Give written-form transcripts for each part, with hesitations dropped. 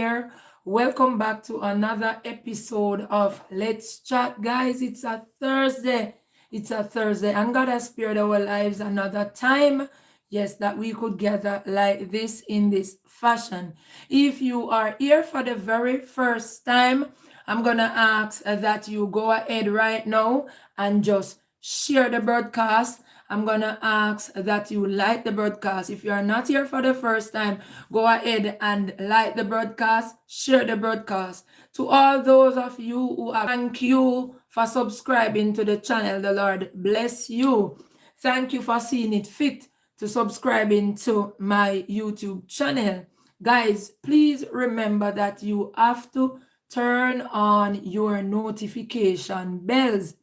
there. Welcome back to another episode of Let's Chat, guys. It's a Thursday. And God has spared our lives another time. Yes, that we could gather like this in this fashion. If you are here for the very first time, I'm gonna ask that you go ahead right now and just share the broadcast. I'm gonna ask that you like the broadcast. If you are not here for the first time, go ahead and like the broadcast, share the broadcast. To all those of you who are, thank you for subscribing to the channel. The Lord bless you. Thank you for seeing it fit to subscribing to my YouTube channel. Guys, please remember that you have to turn on your notification bells.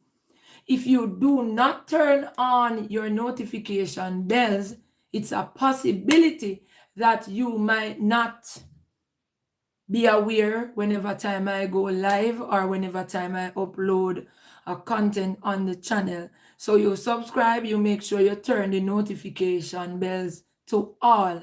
If you do not turn on your notification bells, it's a possibility that you might not be aware whenever time I go live or whenever time I upload a content on the channel. So you subscribe, you make sure you turn the notification bells to all.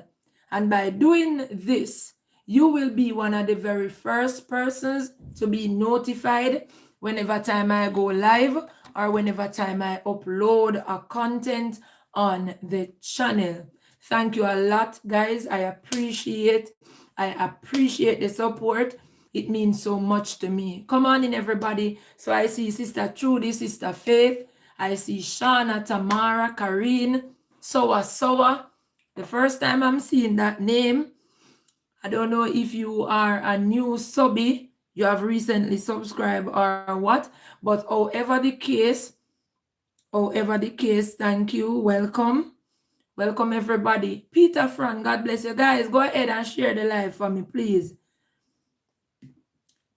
And by doing this, you will be one of the very first persons to be notified whenever time I go live or whenever time I upload a content on the channel. Thank you a lot, guys. I appreciate the support. It means so much to me. Come on in, everybody. So I see Sister Trudy, Sister Faith. I see Shauna, Tamara, Karine, Soa. The first time I'm seeing that name. I don't know if you are a new subby, you have recently subscribed or what, but however the case, thank you. Welcome everybody. Peter Frank, God bless you. Guys, go ahead and share the live for me, please.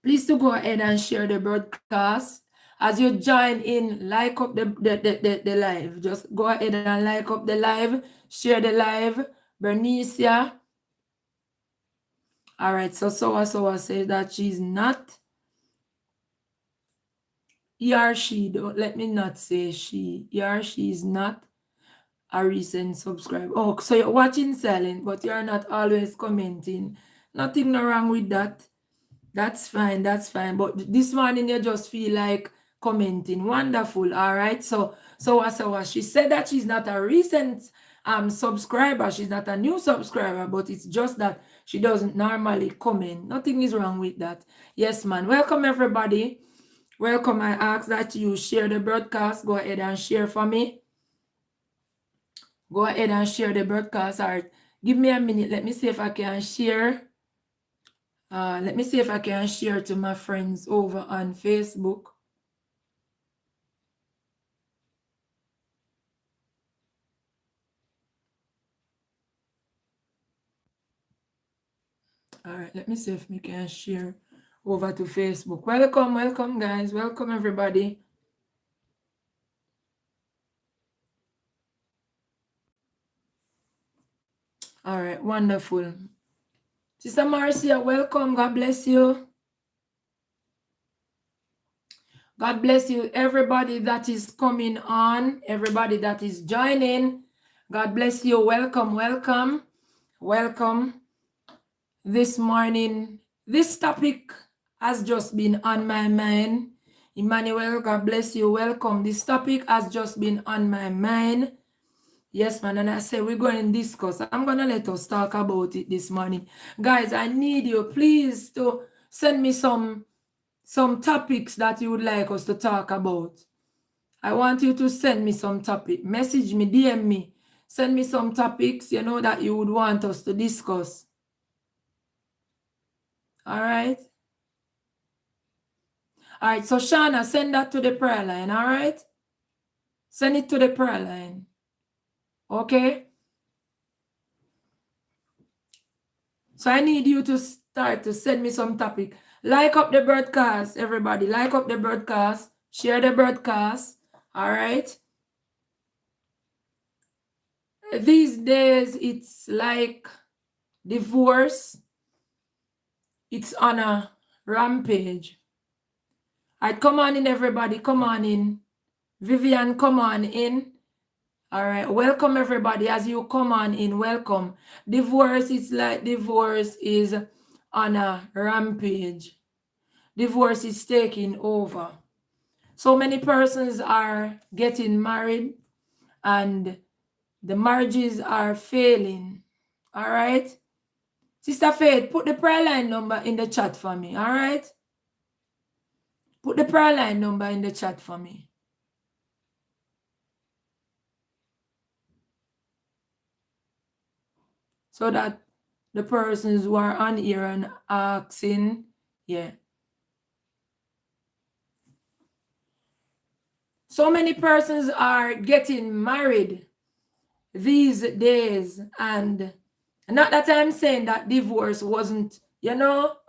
Please to go ahead and share the broadcast. As you join in, like up the live. Just go ahead and like up the live, share the live. Bernicia. All right, so Soa says that she's not. He or she, don't let me not say she. He or she is not a recent subscriber. Oh, so you're watching silent, but you're not always commenting. Nothing wrong with that. That's fine. But this morning you just feel like commenting. Wonderful. All right. So she said that she's not a recent subscriber. She's not a new subscriber, but it's just that she doesn't normally comment. Nothing is wrong with that. Yes, man. Welcome, everybody. Welcome. I ask that you share the broadcast. Go ahead and share for me. Go ahead and share the broadcast. All right. Give me a minute. Let me see if I can share. Let me see if I can share to my friends over on Facebook. All right, let me see if we can share over to Facebook. Welcome, guys. Welcome, everybody. All right, wonderful. Sister Marcia, welcome. God bless you. God bless you, everybody that is coming on, everybody that is joining. God bless you. Welcome. This morning, this topic has just been on my mind. Emmanuel, God bless you. Welcome. This topic has just been on my mind. Yes, man. And I said we're going to discuss. I'm going to let us talk about it this morning. Guys, I need you, please, to send me some topics that you would like us to talk about. I want you to send me some topic. Message me, DM me. Send me some topics, that you would want us to discuss. All right. All right. So, Shauna, send that to the prayer line. All right. Send it to the prayer line. Okay. So, I need you to start to send me some topic. Like up the broadcast, everybody. Like up the broadcast. Share the broadcast. All right. These days, it's like divorce. It's on a rampage. All right, come on in, everybody. Come on in. Vivian, come on in. All right, welcome, everybody. As you come on in, welcome. Divorce is on a rampage. Divorce is taking over. So many persons are getting married and the marriages are failing. All right? Sister Faith, put the prayer line number in the chat for me. All right? Put the prayer line number in the chat for me. So that the persons who are on here and asking, yeah. So many persons are getting married these days, and not that I'm saying that divorce wasn't,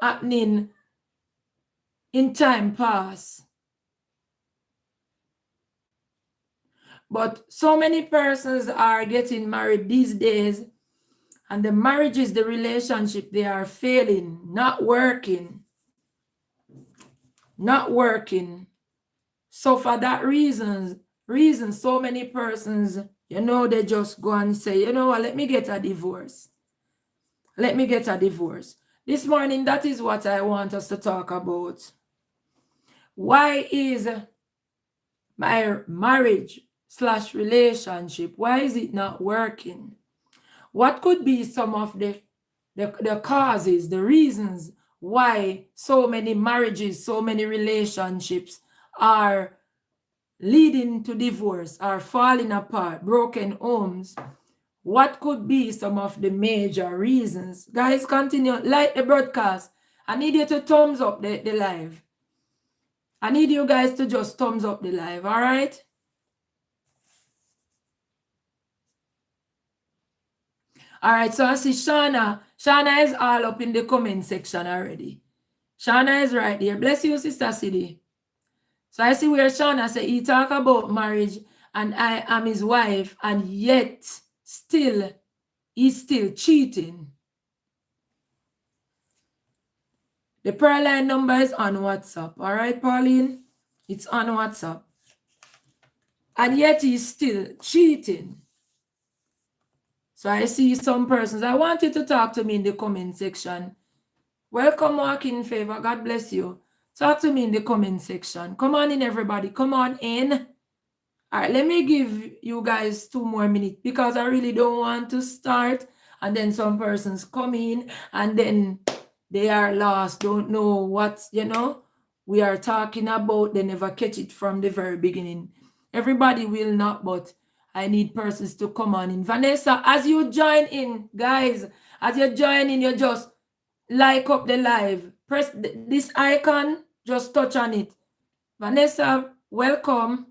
happening in time past. But so many persons are getting married these days, and the marriages, the relationship, they are failing, not working. Not working. So for that reason, so many persons, they just go and say, you know what, let me get a divorce. Let me get a divorce. This morning, that is what I want us to talk about. Why is my marriage/relationship, why is it not working? What could be some of the causes, the reasons why so many marriages, so many relationships are leading to divorce, are falling apart, broken homes? What could be some of the major reasons? Guys, continue, like the broadcast. I need you to thumbs up the live. I need you guys to just thumbs up the live, all right? All right, so I see Shauna. Shauna is all up in the comment section already. Shauna is right there. Bless you, Sister City. So I see where Shauna said he talk about marriage and I am his wife, and yet he's still cheating. The prayer line number is on WhatsApp. All right, Pauline? It's on WhatsApp. And yet he's still cheating. So I see some persons. I want you to talk to me in the comment section. Welcome, Walk in Favor. God bless you. Talk to me in the comment section. Come on in, everybody. Come on in. All right, let me give you guys 2 more minutes because I really don't want to start. And then some persons come in and then they are lost, don't know what, we are talking about. They never catch it from the very beginning. Everybody will not, but I need persons to come on in. Vanessa, as you join in, guys, as you join in, you just like up the live. Press this icon, just touch on it. Vanessa, welcome.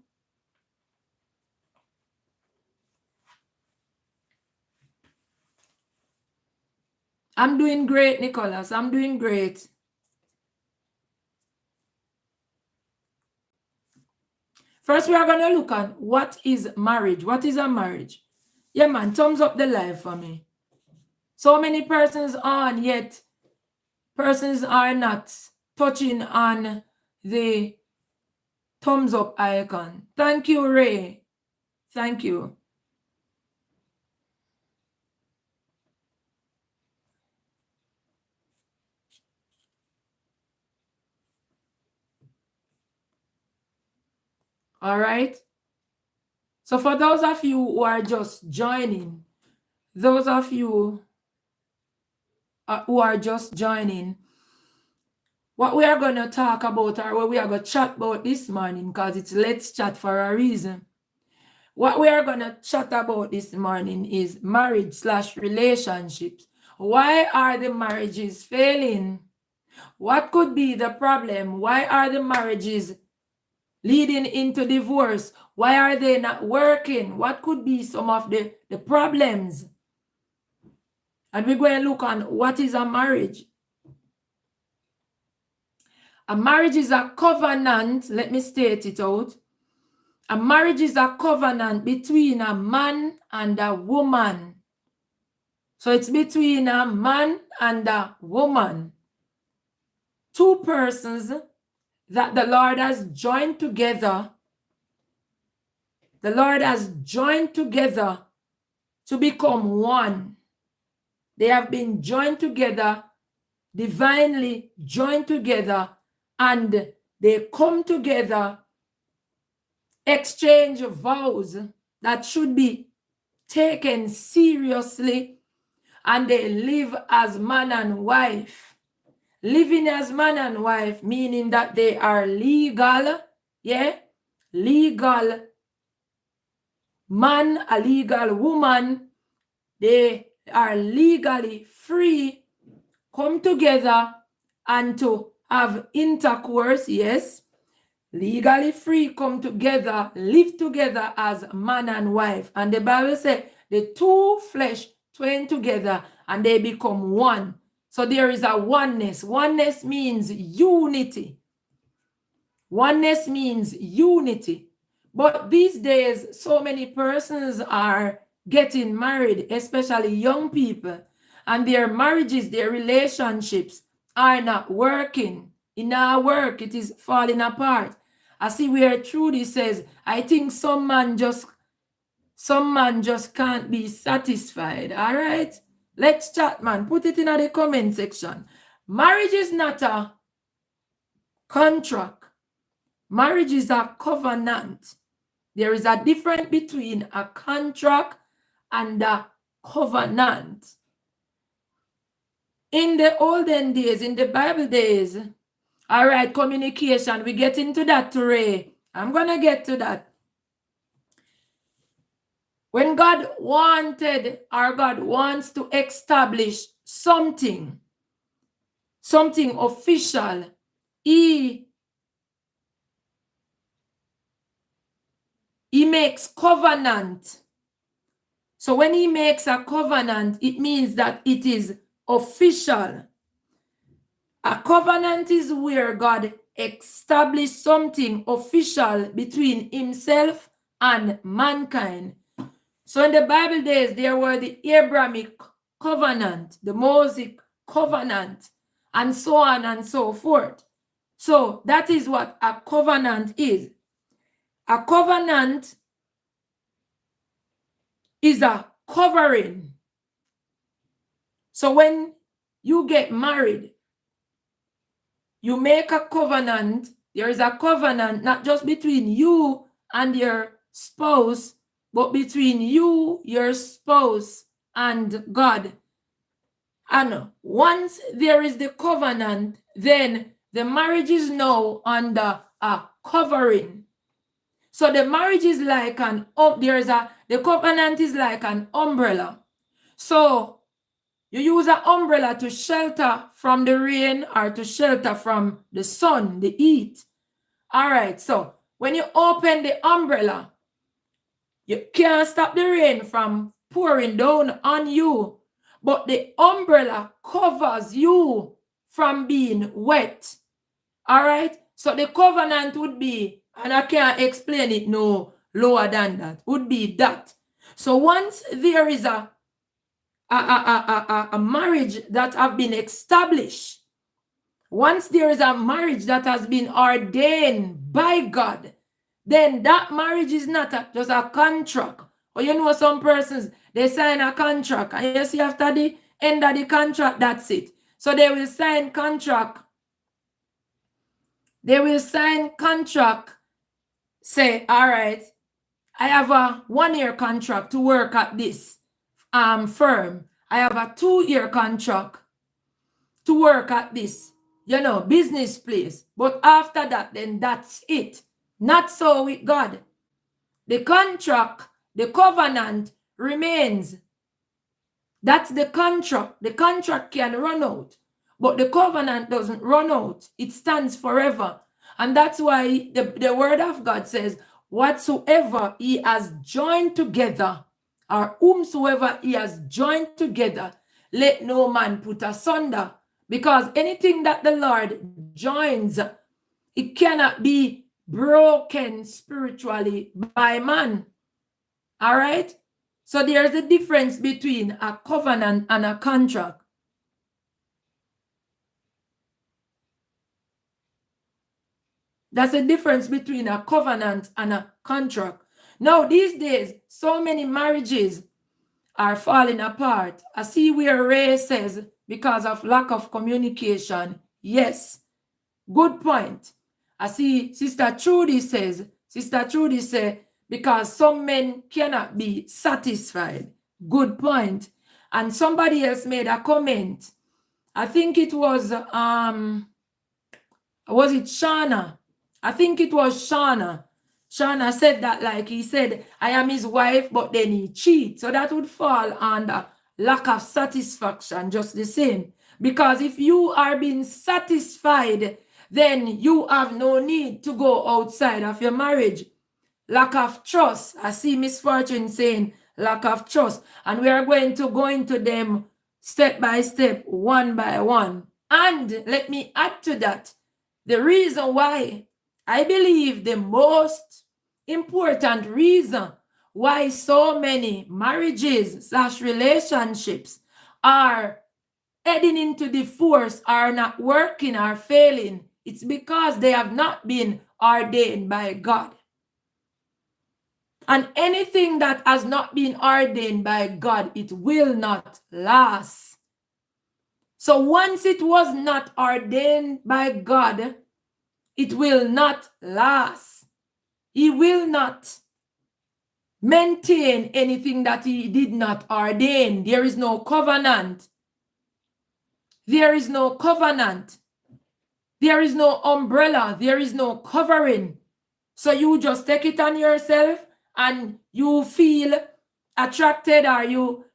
I'm doing great, Nicholas. I'm doing great. First, we are going to look at what is marriage. What is a marriage? Yeah, man, thumbs up the live for me. So many persons on, yet persons are not touching on the thumbs up icon. Thank you, Ray. Thank you. All right. So for those of you who are just joining, those of you who are just joining, what we are going to talk about, or what we are going to chat about this morning, because it's Let's Chat for a reason. What we are going to chat about this morning is marriage/relationships. Why are the marriages failing? What could be the problem? Why are the marriages leading into divorce? Why are they not working? What could be some of the problems? And we're going to look on what is a marriage. A marriage is a covenant. Let me state it out. A marriage is a covenant between a man and a woman. So it's between a man and a woman. 2 persons that the Lord has joined together. The Lord has joined together to become one. They have been joined together divinely joined together, and they come together, exchange vows that should be taken seriously, and they live as man and wife. Living as man and wife, meaning that they are legal, legal man, a legal woman, they are legally free, come together and to have intercourse, yes, legally free, come together, live together as man and wife. And the Bible says the two flesh twain together and they become one. So there is a oneness. Oneness means unity. Oneness means unity. But these days, so many persons are getting married, especially young people, and their marriages, their relationships are not working. In our work, it is falling apart. I see where Trudy says, I think some man just can't be satisfied. All right? Let's chat, man. Put it in the comment section. Marriage is not a contract. Marriage is a covenant. There is a difference between a contract and a covenant. In the olden days, in the Bible days, all right, communication, we get into that today. I'm going to get to that. When God wanted, or God wants to establish something official, He makes covenant. So when He makes a covenant, it means that it is official. A covenant is where God established something official between Himself and mankind. So in the Bible days, there were the Abrahamic covenant, the Mosaic covenant, and so on and so forth. So that is what a covenant is. A covenant is a covering. So when you get married, you make a covenant. There is a covenant not just between you and your spouse, but between you, your spouse, and God. And once there is the covenant, then the marriage is now under a covering. So the marriage is like the covenant is like an umbrella. So you use an umbrella to shelter from the rain or to shelter from the sun, the heat. All right, so when you open the umbrella, you can't stop the rain from pouring down on you, but the umbrella covers you from being wet. All right, so the covenant would be, and I can't explain it no lower than that, would be that. So once there is a marriage that have been established, once there is a marriage that has been ordained by God, then that marriage is not just a contract. Or you know, some persons, they sign a contract, and you see after the end of the contract, that's it. So they will sign contract. They will sign contract, say, all right, I have a 1-year contract to work at this firm. I have a 2-year contract to work at this, business place. But after that, then that's it. Not so with God. The contract, the covenant remains. That's the contract. The contract can run out, but the covenant doesn't run out. It stands forever. And that's why the word of God says, whatsoever He has joined together, or whomsoever He has joined together, let no man put asunder. Because anything that the Lord joins, it cannot be broken spiritually by man. All right? So there's a difference between a covenant and a contract. That's the difference between a covenant and a contract. Now, these days, so many marriages are falling apart. I see where Ray says because of lack of communication. Yes, good point. I see Sister Trudy says, because some men cannot be satisfied. Good point. And somebody else made a comment. I think it was it Shauna? I think it was Shauna. Shauna said that, like he said, I am his wife, but then he cheats. So that would fall under lack of satisfaction, just the same. Because if you are being satisfied, then you have no need to go outside of your marriage. Lack of trust. I see Miss Fortune saying lack of trust. And we are going to go into them step by step, one by one. And let me add to that, the reason why I believe the most important reason why so many marriages / relationships are heading into divorce, are not working, are failing, it's because they have not been ordained by God. And anything that has not been ordained by God, it will not last. So once it was not ordained by God, it will not last. He will not maintain anything that he did not ordain. There is no covenant. There is no covenant. There is no umbrella. There is no covering. So you just take it on yourself and you feel attracted, or you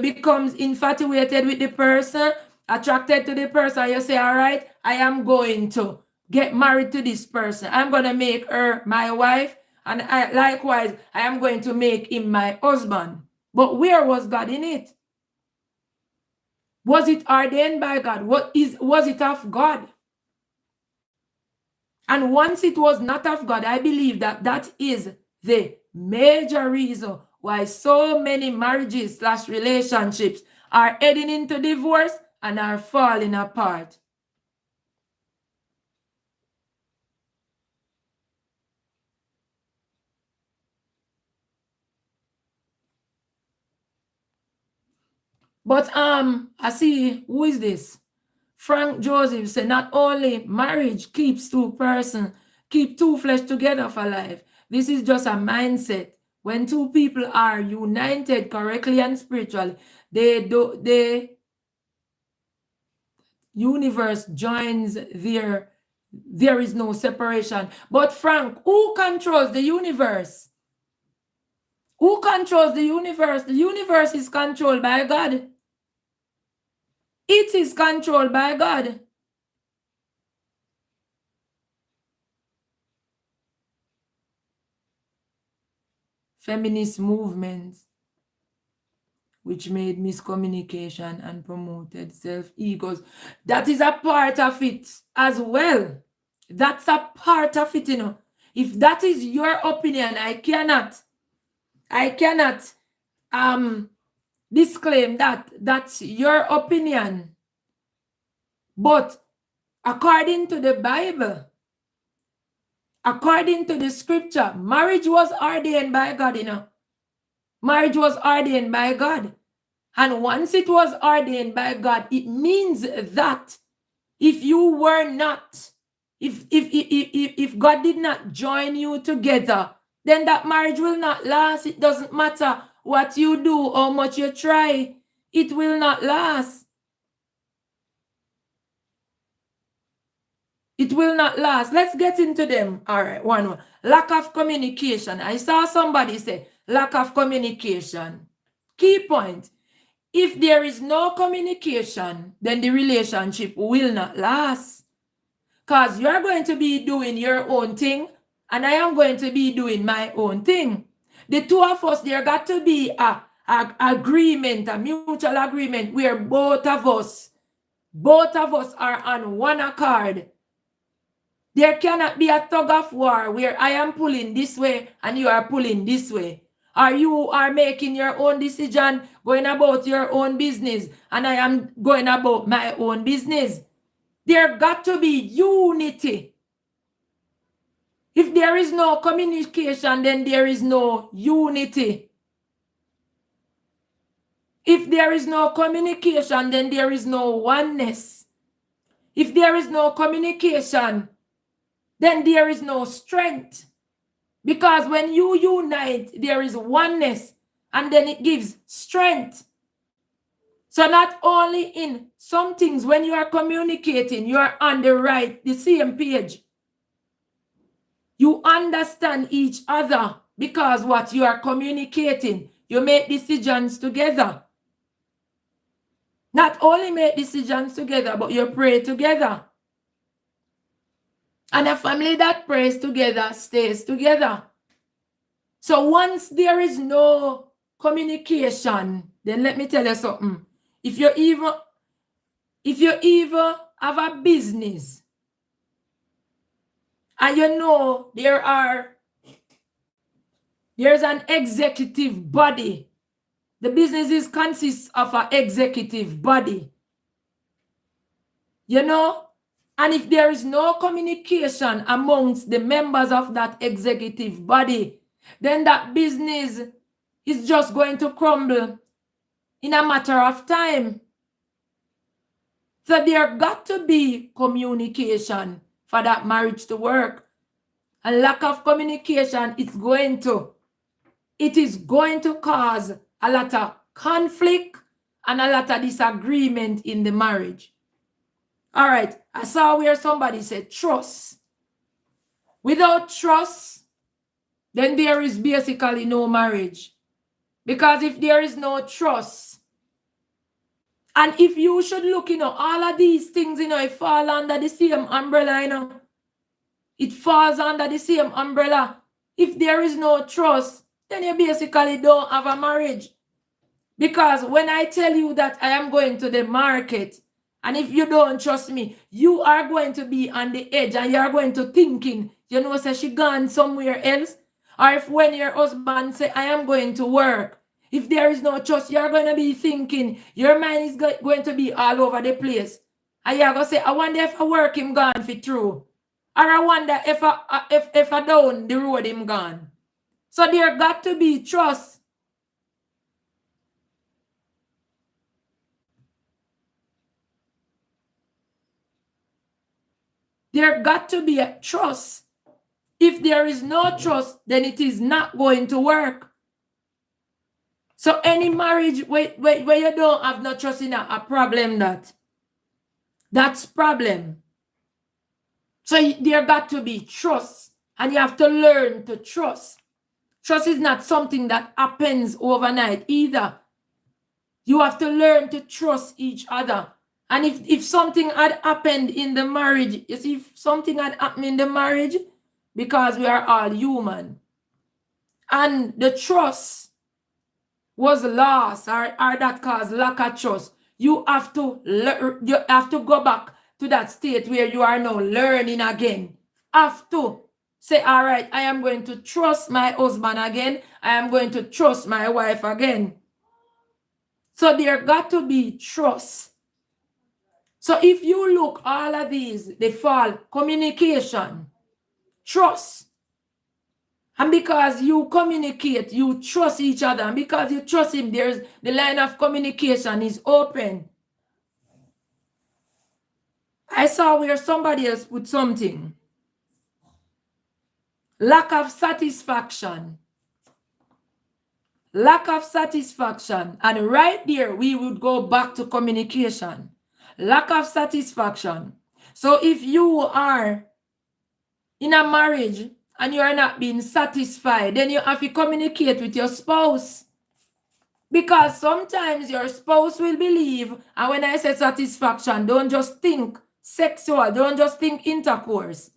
become infatuated with the person, attracted to the person. You say, all right, I am going to get married to this person. I'm going to make her my wife. And likewise, I am going to make him my husband. But where was God in it? Was it ordained by God? Was it of God? And once it was not of God, I believe that that is the major reason why so many marriages / relationships are heading into divorce and are falling apart. But I see, who is this? Frank Joseph said, not only marriage keeps two flesh together for life. This is just a mindset. When two people are united correctly and spiritually, the universe joins there is no separation. But Frank, who controls the universe? Who controls the universe? The universe is controlled by God. It is controlled by God. Feminist movements, which made miscommunication and promoted self-egos. That is a part of it as well. That's a part of it, you know. If that is your opinion, I cannot disclaim that that's your opinion. But according to the Bible, according to the scripture, marriage was ordained by God, you know. Marriage was ordained by God. And once it was ordained by God, it means that if you were not, if God did not join you together, then that marriage will not last. It doesn't matter what you do, how much you try, it will not last. It will not last. Let's get into them. All right, one. Lack of communication. I saw somebody say lack of communication. Key point. If there is no communication, then the relationship will not last. Because you're going to be doing your own thing, and I am going to be doing my own thing. The two of us, there got to be a agreement, a mutual agreement, where both of us are on one accord. There cannot be a tug of war where I am pulling this way and you are pulling this way. Or you are making your own decision, going about your own business, and I am going about my own business. There got to be unity. If there is no communication, then there is no unity. If there is no communication, then there is no oneness. If there is no communication, then there is no strength. Because when you unite, there is oneness, and then it gives strength. So not only in some things, when you are communicating, you are on the same page. You understand each other because what you are communicating, you make decisions together. Not only make decisions together, but you pray together. And a family that prays together stays together. So once there is no communication, then let me tell you something. If you even have a business, and you know there's an executive body. The businesses consists of an executive body. You know? And if there is no communication amongst the members of that executive body, then that business is just going to crumble in a matter of time. So there got to be communication for that marriage to work. A lack of communication, it is going to cause a lot of conflict and a lot of disagreement in the marriage. All right, I saw where somebody said trust. Without trust, then there is basically no marriage. Because if there is no trust, and if you should look, all of these things, it fall under the same umbrella, It falls under the same umbrella. If there is no trust, then you basically don't have a marriage. Because when I tell you that I am going to the market, and if you don't trust me, you are going to be on the edge and you are going to thinking, say she gone somewhere else. Or if when your husband say, I am going to work, if there is no trust, you're going to be thinking, your mind is going to be all over the place. And you're going to say, I wonder if I work him gone for true. Or I wonder if I down the road him gone. So there got to be trust. There got to be a trust. If there is no trust, then it is not going to work. So any marriage where you don't have no trust in a problem that's problem. So there got to be trust, and you have to learn to trust. Trust is not something that happens overnight either. You have to learn to trust each other. And if something had happened in the marriage, you see, if something had happened in the marriage, because we are all human, and the trust was lost, or that caused lack of trust, you have to go back to that state where you are now learning again. Have to say, all right, I am going to trust my husband again. I am going to trust my wife again. So there got to be trust. So if you look, all of these, they fall: communication, trust. And because you communicate, you trust each other. And because you trust him, there's the line of communication is open. I saw where somebody else put something. Lack of satisfaction. Lack of satisfaction. And right there, we would go back to communication. Lack of satisfaction. So if you are in a marriage and you are not being satisfied, then you have to communicate with your spouse. Because sometimes your spouse will believe, and when I say satisfaction, don't just think sexual, don't just think intercourse.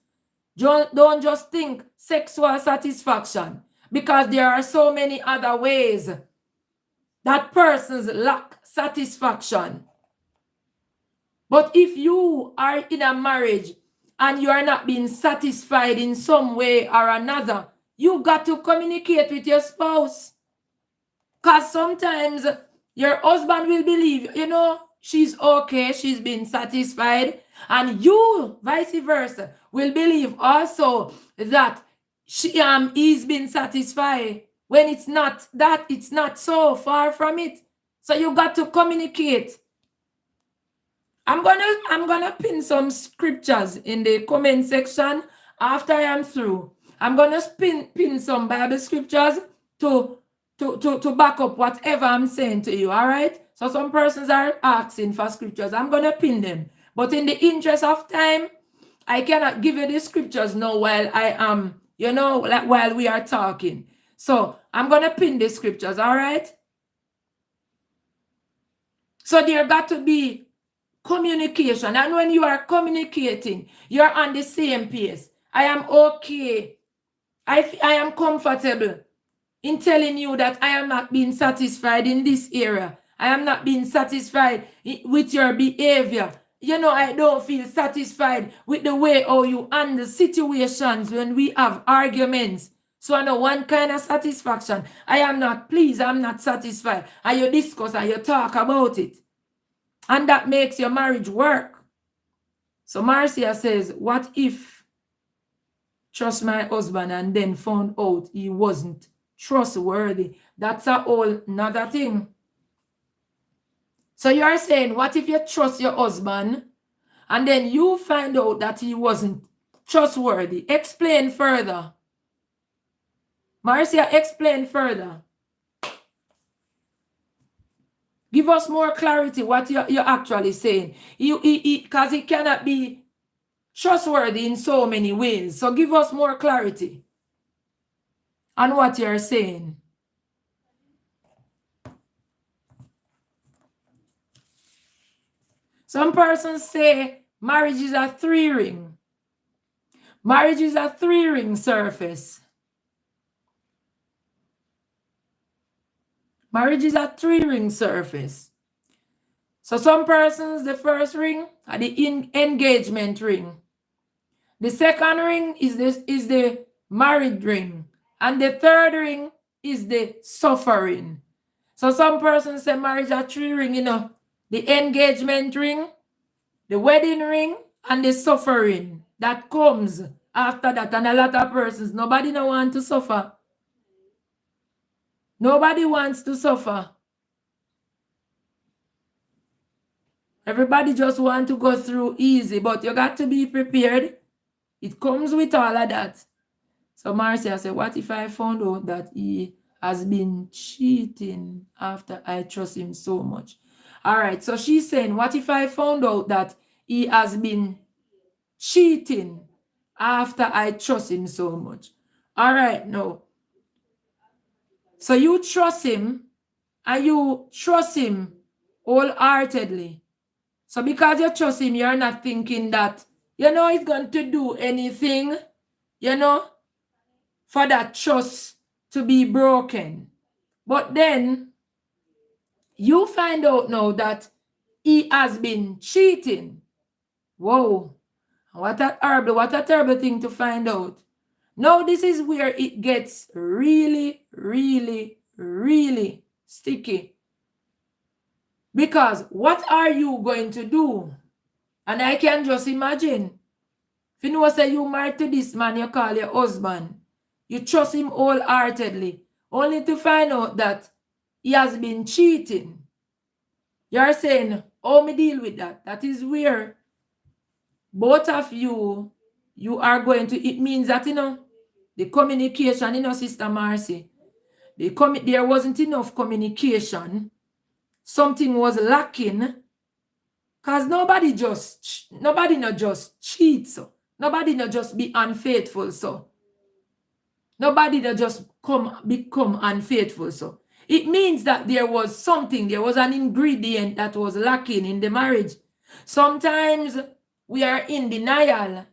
Don't just think sexual satisfaction. Because there are so many other ways that persons lack satisfaction. But if you are in a marriage and you are not being satisfied in some way or another, you got to communicate with your spouse. Because sometimes your husband will believe, she's okay, she's been satisfied. And you, vice versa, will believe also that he's been satisfied. When it's not that, it's not so far from it. So you got to communicate. I'm gonna pin some scriptures in the comment section after I am through. I'm gonna pin some Bible scriptures to back up whatever I'm saying to you. All right. So some persons are asking for scriptures. I'm gonna pin them, but in the interest of time, I cannot give you the scriptures now while I am, like while we are talking. So I'm gonna pin the scriptures. All right. So there got to be communication. And when you are communicating, you're on the same pace. I am okay. I am comfortable in telling you that I am not being satisfied in this area. I am not being satisfied with your behavior. I don't feel satisfied with the way how you handle situations when we have arguments. So I know one kind of satisfaction. I am not pleased. I'm not satisfied. And you discuss and you talk about it. And that makes your marriage work. So Marcia says, what if trust my husband and then found out he wasn't trustworthy? That's a whole nother thing. So you're saying, what if you trust your husband and then you find out that he wasn't trustworthy? Explain further. Marcia, explain further. Give us more clarity what you're actually saying. Because it cannot be trustworthy in so many ways. So give us more clarity on what you're saying. Some persons say marriage is a 3-ring. Marriage is a 3-ring surface. Marriage is a 3-ring surface. So some persons, the first ring are the engagement ring. The second ring is the married ring. And the third ring is the suffering. So some persons say marriage a 3-ring, the engagement ring, the wedding ring, and the suffering that comes after that. And a lot of persons, nobody no want to suffer. Nobody wants to suffer. Everybody just want to go through easy, but you got to be prepared. It comes with all of that. So Marcia said, what if I found out that he has been cheating after I trust him so much? All right, so she's saying, what if I found out that he has been cheating after I trust him so much? All right, no. So you trust him and you trust him wholeheartedly. So because you trust him, you're not thinking that, he's going to do anything, for that trust to be broken. But then you find out now that he has been cheating. Whoa, what a terrible thing to find out. Now this is where it gets really, really, really sticky. Because what are you going to do? And I can just imagine. If you know, say you married to this man you call your husband, you trust him wholeheartedly, only to find out that he has been cheating. You're saying, how me deal with that? That is where both of you are going to, it means that, the communication, Sister Marcy, there wasn't enough communication. Something was lacking. Because nobody not just cheats. So. Nobody not just be unfaithful. So. Nobody not just become unfaithful. So. It means that there was something, there was an ingredient that was lacking in the marriage. Sometimes we are in denial,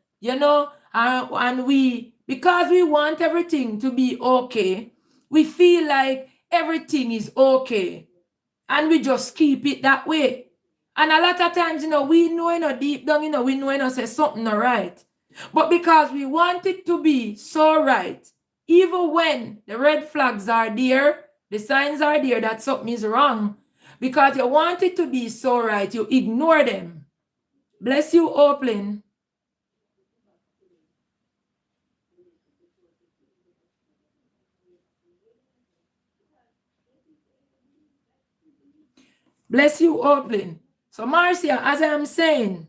and because we want everything to be okay, we feel like everything is okay. And we just keep it that way. And a lot of times, we know, deep down, we know, say something not right. But because we want it to be so right, even when the red flags are there, the signs are there that something is wrong, because you want it to be so right, you ignore them. Bless you, Oplin. Bless you, Oakland. So, Marcia, as I am saying,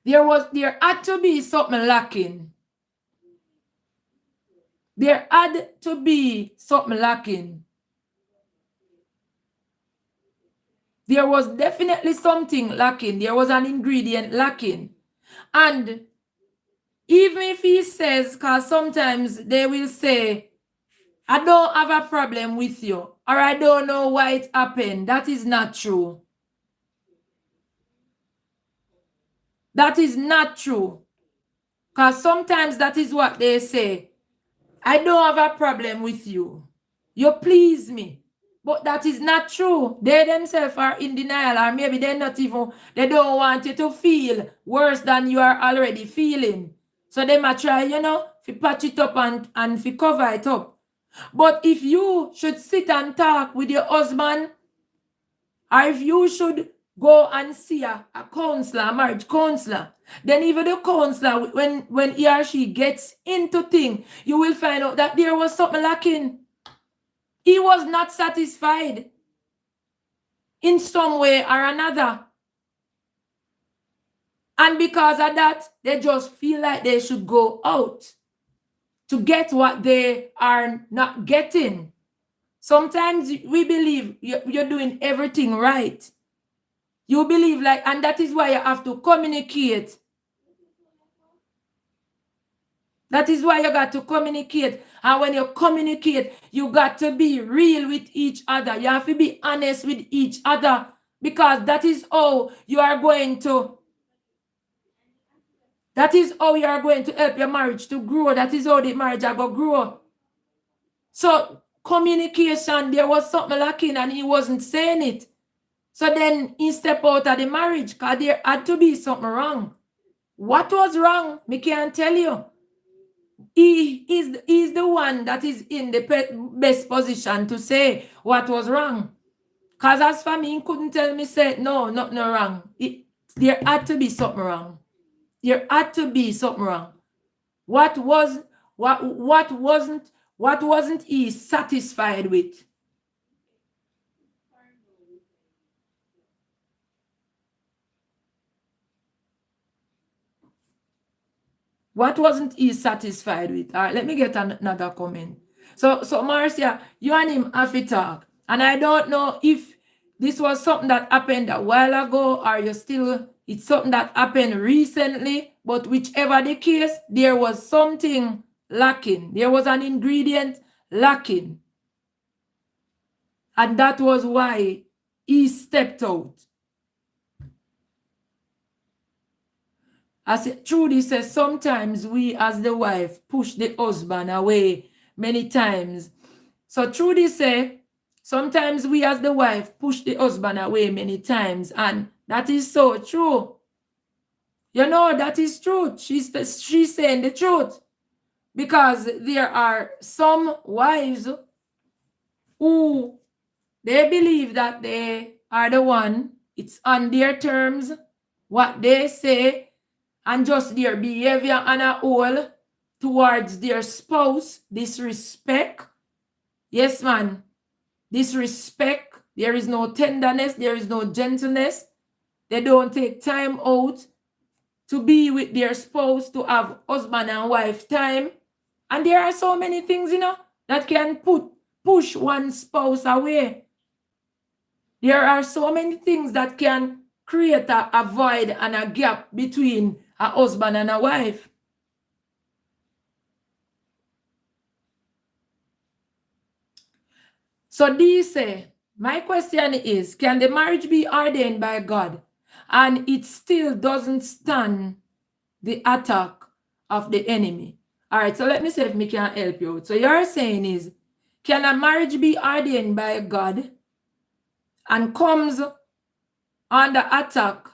there had to be something lacking. There had to be something lacking. There was definitely something lacking. There was an ingredient lacking. And even if he says, because sometimes they will say, I don't have a problem with you, or I don't know why it happened. That is not true. That is not true. Because sometimes that is what they say. I don't have a problem with you. You please me. But that is not true. They themselves are in denial, or maybe they're not even, they don't want you to feel worse than you are already feeling. So they might try, to patch it up and to cover it up. But if you should sit and talk with your husband, or if you should go and see a counselor, a marriage counselor, then even the counselor, when he or she gets into things, you will find out that there was something lacking. He was not satisfied in some way or another. And because of that, they just feel like they should go out to get what they are not getting. Sometimes we believe you're doing everything right. You believe and that is why you have to communicate. That is why you got to communicate. And when you communicate, you got to be real with each other. You have to be honest with each other, because that is how you are going to help your marriage to grow. That is how the marriage will go grow. So communication, there was something lacking and he wasn't saying it. So then he stepped out of the marriage because there had to be something wrong. What was wrong? Me can't tell you. He is the one that is in the best position to say what was wrong. Because as for me, he couldn't tell me, say, no, nothing wrong. There had to be something wrong. There had to be something wrong. What wasn't he satisfied with? What wasn't he satisfied with? All right, let me get another comment. So Marcia, you and him have to talk. And I don't know if this was something that happened a while ago, or it's something that happened recently, but whichever the case, there was something lacking. There was an ingredient lacking. And that was why he stepped out. As Trudy says, sometimes we as the wife push the husband away many times. So Trudy said, sometimes we as the wife push the husband away many times. And that is so true. That is true. She's saying the truth. Because there are some wives who they believe that they are the one. It's on their terms, what they say, and just their behavior on a whole towards their spouse, disrespect. Yes, man. Disrespect. There is no tenderness. There is no gentleness. They don't take time out to be with their spouse, to have husband and wife time. And there are so many things, that can push one spouse away. There are so many things that can create a void and a gap between a husband and a wife. So these say, my question is, can the marriage be ordained by God and it still doesn't stand the attack of the enemy? All right, so let me see if me can help you out. So you're saying is, can a marriage be ordained by God and comes under attack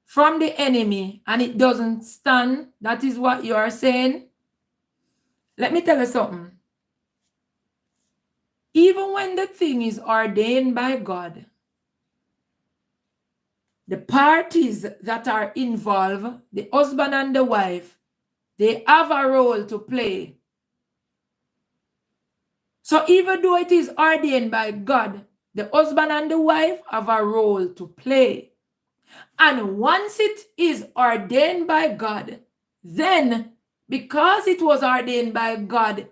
from the enemy and it doesn't stand? That is what you are saying. Let me tell you something. Even when the thing is ordained by God, the parties that are involved, the husband and the wife, they have a role to play. So even though it is ordained by God, The husband and the wife have a role to play. And once it is ordained by God, then because it was ordained by God,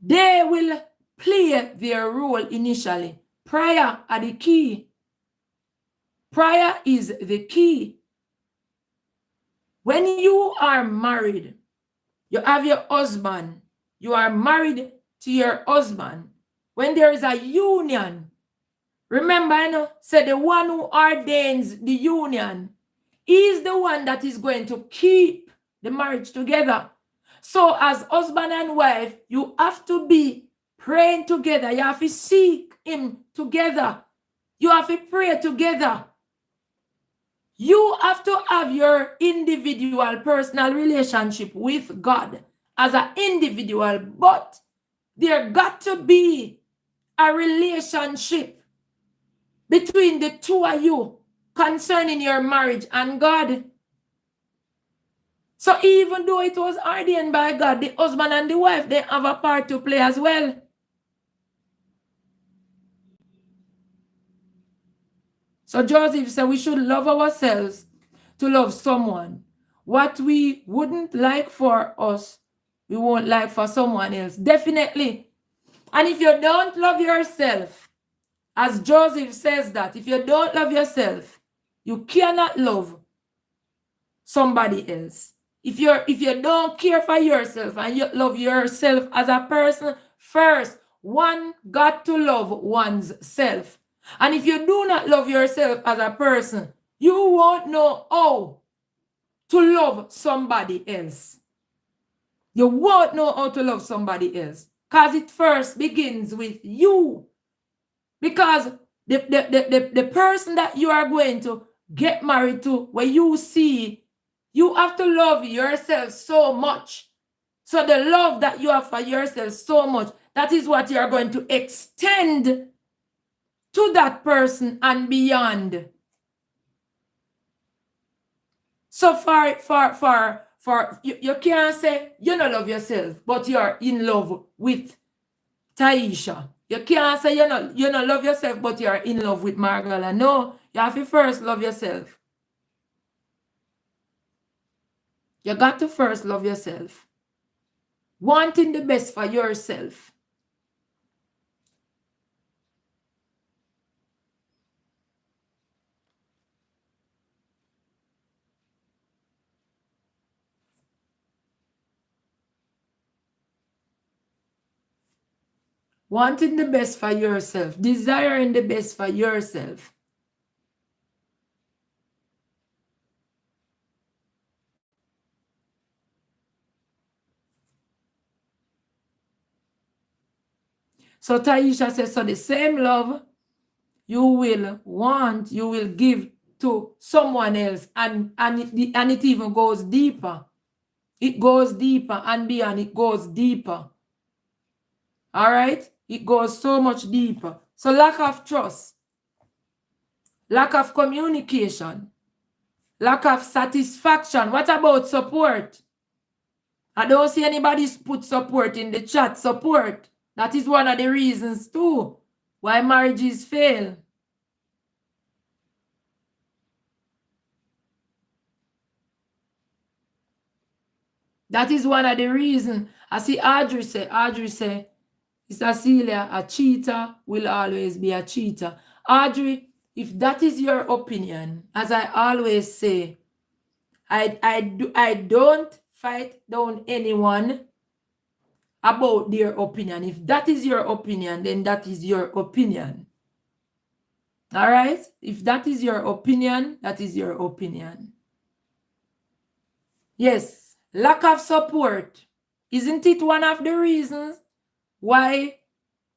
they will play their role initially. Prayer are the key. Prayer is the key. When you are married, you have your husband, you are married to your husband. When there is a union, remember, I know, say the one who ordains the union is the one that is going to keep the marriage together. So as husband and wife, you have to be praying together. You have to seek him together. You have to pray together. You have to have your individual personal relationship with God as an individual, but there got to be a relationship between the two of you concerning your marriage and God. So even though it was ordained by God, the husband and the wife, they have a part to play as well. So Joseph said we should love ourselves to love someone. What we wouldn't like for us, we won't like for someone else. Definitely. And if you don't love yourself, as Joseph says that, if you don't love yourself, you cannot love somebody else. If you don't care for yourself and you love yourself as a person first, one got to love one's self. And if you do not love yourself as a person, you won't know how to love somebody else. You won't know how to love somebody else because it first begins with you. Because the person that you are going to get married to, where you see, you have to love yourself so much. So the love that you have for yourself so much, that is what you are going to extend to that person and beyond. So you can't say you don't love yourself, but you're in love with Taisha. You can't say you don't love yourself, but you're in love with Margala. No, you have to first love yourself. You got to first love yourself. Wanting the best for yourself. Wanting the best for yourself. Desiring the best for yourself. So Taisha says, so the same love you will want, you will give to someone else. And it even goes deeper. It goes deeper and beyond. It goes deeper. All right? It goes so much deeper. So lack of trust, lack of communication, lack of satisfaction. What about support? I don't see anybody put support in the chat. Support. That is one of the reasons too why marriages fail. That is one of the reasons. I see Audrey say, Sister Celia, a cheater will always be a cheater. Audrey, if that is your opinion, as I always say, I don't fight down anyone about their opinion. If that is your opinion, then that is your opinion. All right? If that is your opinion, that is your opinion. Yes, lack of support. Isn't it one of the reasons why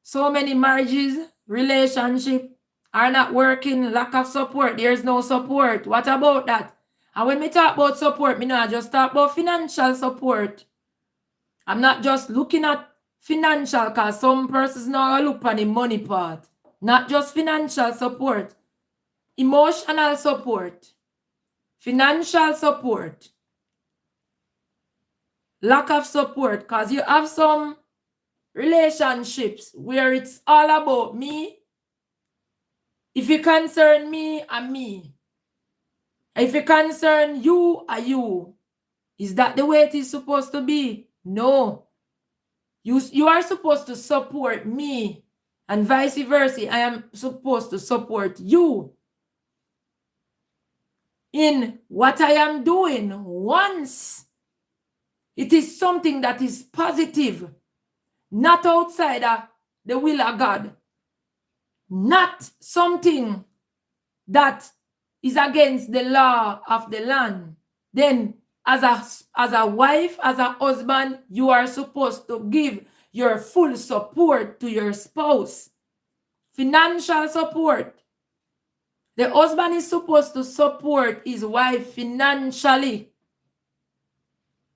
so many marriages, relationships are not working? Lack of support. There's no support. What about that? And when we talk about support, me not just talk about financial support. I'm not just looking at financial, because some persons now look on the money part. Not just financial support. Emotional support. Financial support. Lack of support, because you have some relationships where it's all about me If it concern me and me, if it concern you and you, is that the way it is supposed to be? No. You are supposed to support me and vice versa. I am supposed to support you in what I am doing once it is something that is positive, not outside of the will of God, not something that is against the law of the land. Then as a wife, as a husband, you are supposed to give your full support to your spouse. Financial support. The husband is supposed to support his wife financially.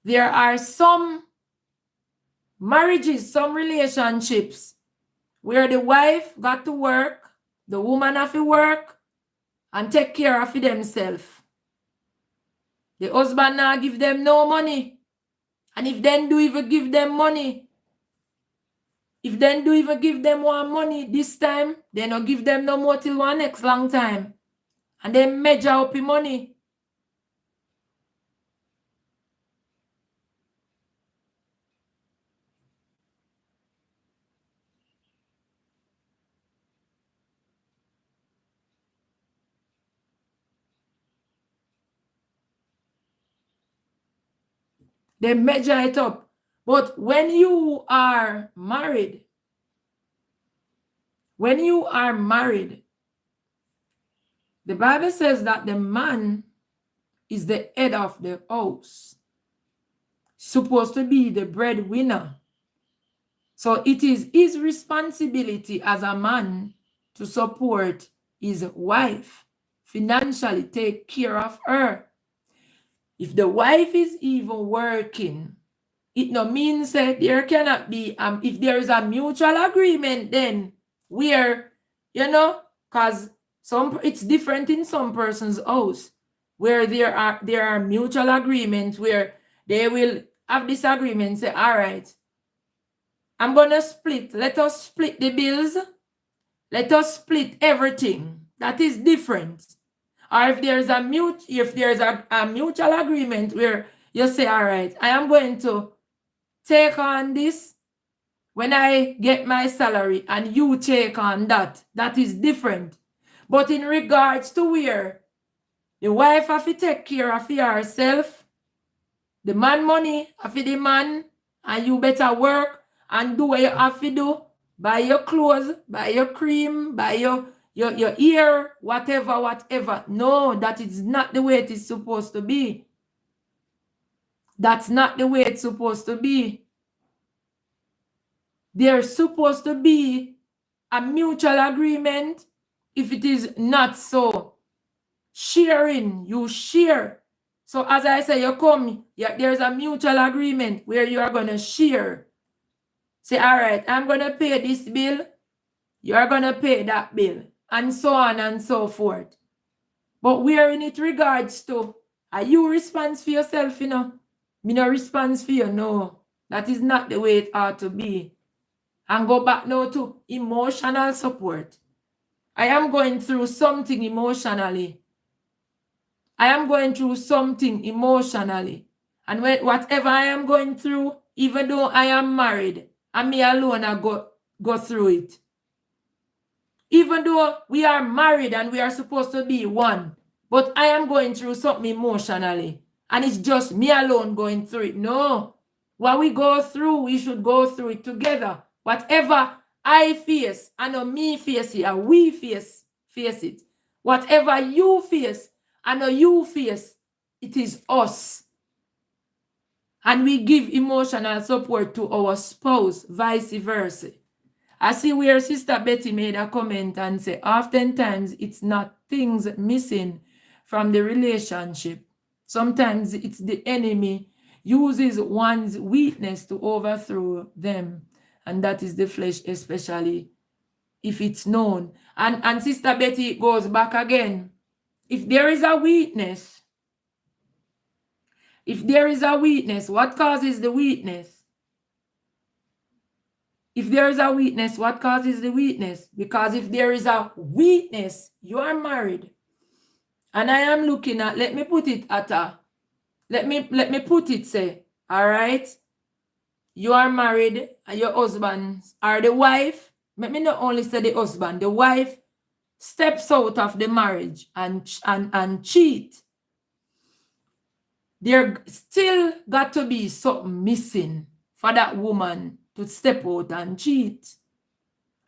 There are some marriages, some relationships where the wife got to work, the woman have to work and take care of themselves. The husband now give them no money. And if then do even give them money, if then do even give them one money this time, they not give them no more till one next long time. And they measure up the money. They measure it up. But when you are married, the Bible says that the man is the head of the house, supposed to be the breadwinner. So it is his responsibility as a man to support his wife, financially take care of her. If the wife is even working, it no means that there cannot be, if there is a mutual agreement, then where, because it's different in some person's house, where there are mutual agreements where they will have this agreement, say, all right, I'm going to split. Let us split the bills. Let us split everything. That is different. Or if there's a mutual agreement where you say, all right, I am going to take on this when I get my salary and you take on that. That is different. But in regards to where the wife have to take care of herself, the man money have to the man, and you better work and do what you have to do. Buy your clothes, buy your cream, buy your ear, whatever. No, that is not the way it is supposed to be. That's not the way it's supposed to be. There's supposed to be a mutual agreement. If it is not so, sharing, you share. So as I say, you come, there's a mutual agreement where you are going to share. Say, all right, I'm going to pay this bill. You're going to pay that bill. And so on and so forth. But where in it regards to, are you responsible for yourself, Me no response for you, no. That is not the way it ought to be. And go back now to emotional support. I am going through something emotionally. And whatever I am going through, even though I am married, and me alone I go through it. Even though we are married and we are supposed to be one, but I am going through something emotionally, and it's just me alone going through it. No. What we go through, we should go through it together. Whatever I face, I know me face it, and we face it. Whatever you face, I know you face, it is us. And we give emotional support to our spouse, vice versa. I see where Sister Betty made a comment and say, oftentimes it's not things missing from the relationship. Sometimes it's the enemy uses one's weakness to overthrow them. And that is the flesh, especially if it's known. And Sister Betty goes back again. If there is a weakness, what causes the weakness? If there is a weakness, what causes the weakness? Because if there is a weakness, you are married. And I am looking at, let me put it say, all right, you are married and your husband or the wife, let me not only say the husband, the wife steps out of the marriage and cheat. There still got to be something missing for that woman to step out and cheat.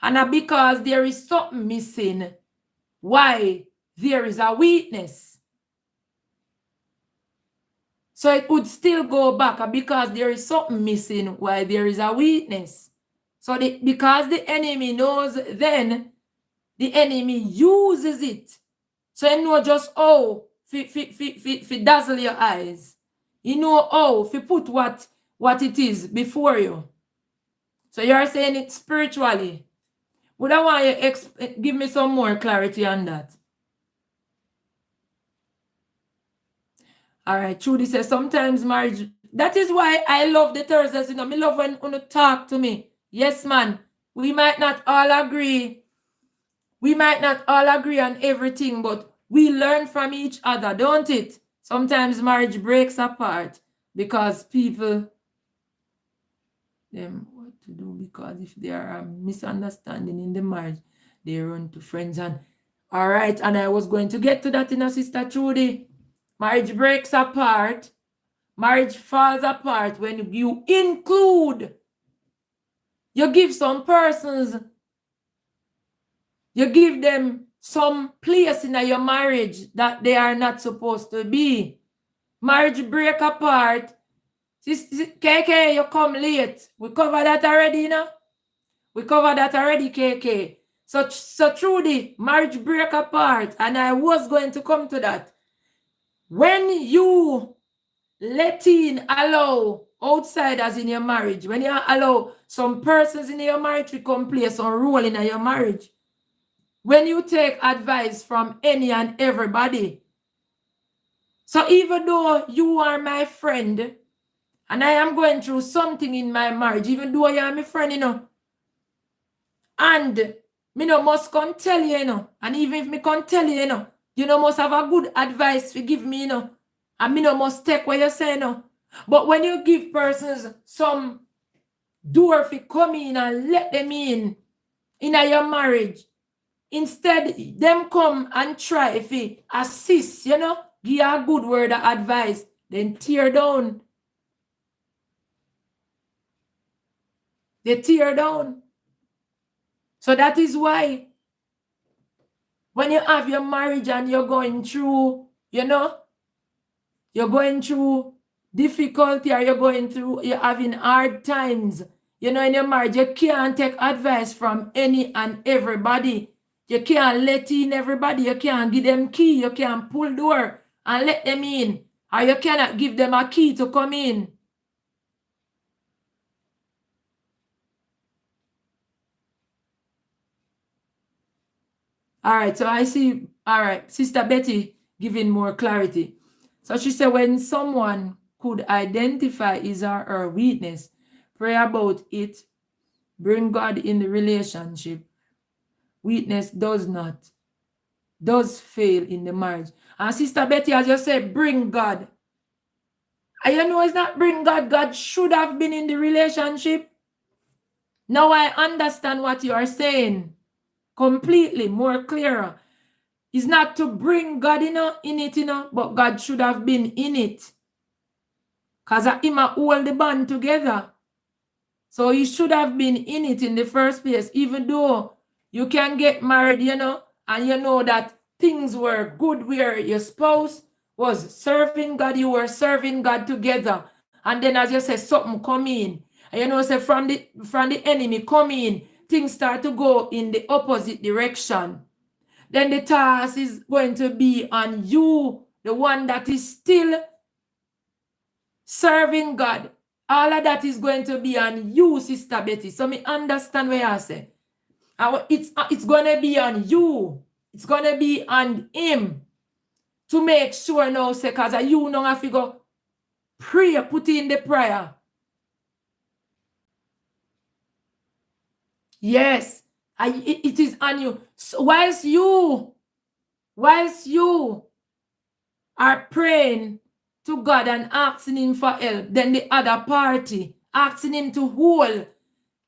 And because there is something missing, why? There is a weakness. So it would still go back because there is something missing, why there is a weakness. So because the enemy knows, then the enemy uses it. So you know just how fi dazzle your eyes. You know how fi put what it is before you. So you are saying it spiritually. Would I want you give me some more clarity on that? All right, Trudy says sometimes marriage. That is why I love the Thursdays. You know, me love when you talk to me. Yes, man. We might not all agree. We might not all agree on everything, but we learn from each other, don't it? Sometimes marriage breaks apart because people what to do, because if there are a misunderstanding in the marriage, they run to friends. And all right, and I was going to get to that, Sister Trudy. Marriage breaks apart. Marriage falls apart when you include. You give some persons, you give them some place in your marriage that they are not supposed to be. Marriage break apart. KK, you come late. We cover that already, you know? We cover that already, KK. So Trudy, marriage break apart, and I was going to come to that. When you allow outsiders in your marriage, when you allow some persons in your marriage to come play some role in your marriage, when you take advice from any and everybody. So even though you are my friend, and I am going through something in my marriage, even though you are my friend, you know, and me no must come tell you, you know, and even if me come tell you, you know, must have a good advice to give me, you know, and me no must take what you say, you know. But when you give persons some door to come in and let them in your marriage, instead them come and try to assist, you know, give you a good word of advice, then tear down. They tear down. So that is why when you have your marriage and you're going through, you know, you're going through difficulty, or you're having hard times, you know, in your marriage, you can't take advice from any and everybody. You can't let in everybody. You can't give them key. You can't pull door and let them in. Or you cannot give them a key to come in. All right, so I see, all right, Sister Betty giving more clarity. So she said when someone could identify his or her weakness, pray about it, bring God in the relationship. Weakness does fail in the marriage. And Sister Betty, as you said, bring God. And you know it's not bring God. God should have been in the relationship. Now I understand what you are saying completely, more clearer. It's not to bring God in it, but God should have been in it. Because him hold the band together. So he should have been in it in the first place, even though you can get married, you know, and you know that things were good where your spouse was serving God, you were serving God together. And then as you say, something come in. And you know, say from the enemy come in, things start to go in the opposite direction. Then the task is going to be on you, the one that is still serving God. All of that is going to be on you, Sister Betty. So me understand what you say. It's going to be on you. It's going to be on him to make sure now, say, because you know have to go pray, put in the prayer. Yes, it is on you. So whilst you are praying to God and asking him for help, then the other party asking him to hold,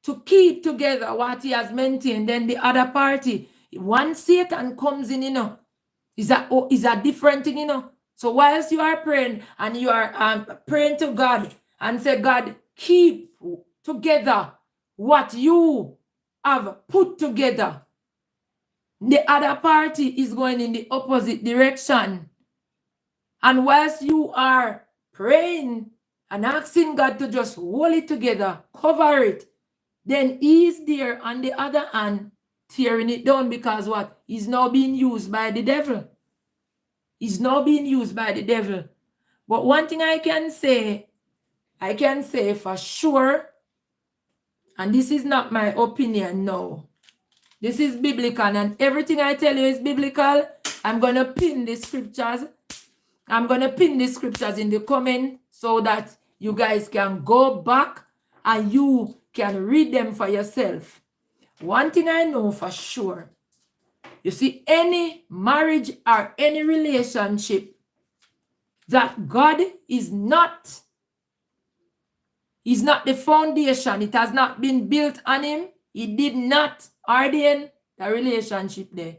to keep together what he has maintained, then the other party, once Satan comes in, is a different thing, So whilst you are praying and you are praying to God and say, God, keep together what you have put together, the other party is going in the opposite direction. And whilst you are praying and asking God to just hold it together, cover it, then he's there on the other hand tearing it down, because what? He's now being used by the devil. He's now being used by the devil. But one thing I can say for sure, and this is not my opinion, no. This is biblical, and everything I tell you is biblical. I'm going to pin the scriptures. I'm going to pin the scriptures in the comment so that you guys can go back and you can read them for yourself. One thing I know for sure, you see, any marriage or any relationship that God is not the foundation, it has not been built on him, he did not ordain the relationship there.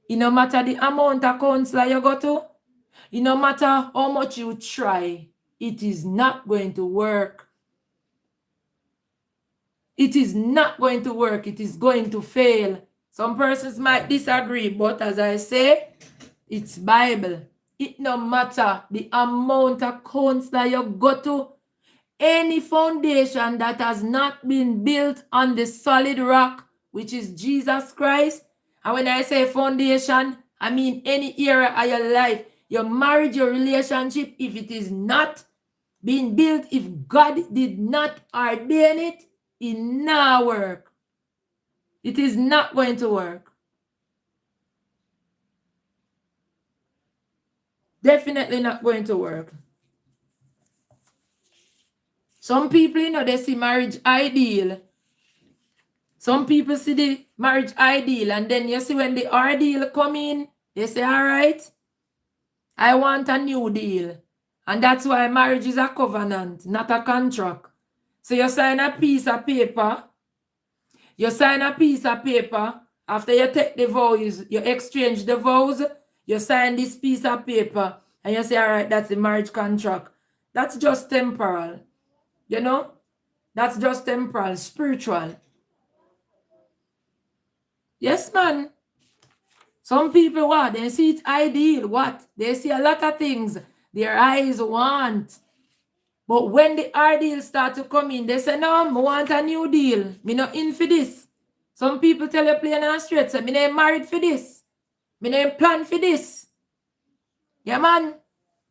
It no matter the amount of counselor you go to, it no matter how much you try, it is not going to work. It is not going to work. It is going to fail. Some persons might disagree, but as I say, it's Bible. It no matter the amount of counselor you go to, any foundation that has not been built on the solid rock, which is Jesus Christ. And when I say foundation, I mean any area of your life, your marriage, your relationship, if it is not being built, if God did not ordain it, it not work. It is not going to work. Definitely not going to work. Some people, they see marriage ideal. Some people see the marriage ideal, and then you see when the ordeal come in, they say, all right, I want a new deal. And that's why marriage is a covenant, not a contract. So you sign a piece of paper. You sign a piece of paper. After you take the vows, you exchange the vows, you sign this piece of paper, and you say, all right, that's the marriage contract. That's just temporal. That's just temporal, spiritual. Yes, man. Some people, what? They see it ideal. What? They see a lot of things their eyes want. But when the ideal start to come in, they say, no, I want a new deal. Me not in for this. Some people tell you plain and straight, say, me not married for this. Me not plan for this. Yeah, man.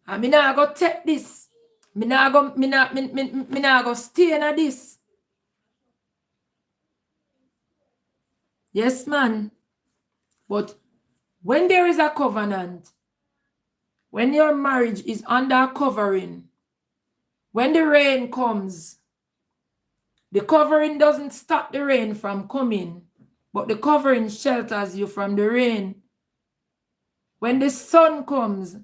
And me not go take this. Me not go stay in this. Yes, man. But when there is a covenant, when your marriage is under covering, when the rain comes, the covering doesn't stop the rain from coming, but the covering shelters you from the rain. When the sun comes,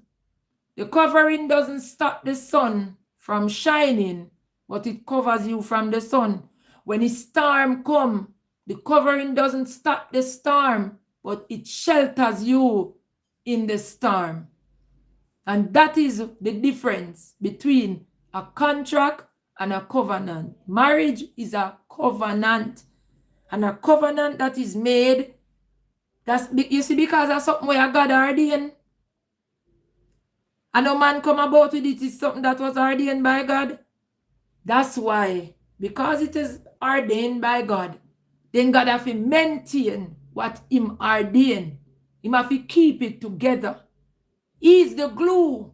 the covering doesn't stop the sun from shining, but it covers you from the sun. When a storm comes, the covering doesn't stop the storm, but it shelters you in the storm. And that is the difference between a contract and a covenant. Marriage is a covenant. And a covenant that is made, you see, because of something where God ordained. And no man come about with it, is something that was ordained by God. That's why, because it is ordained by God, then God have to maintain what him ordained. He have to keep it together. He's the glue.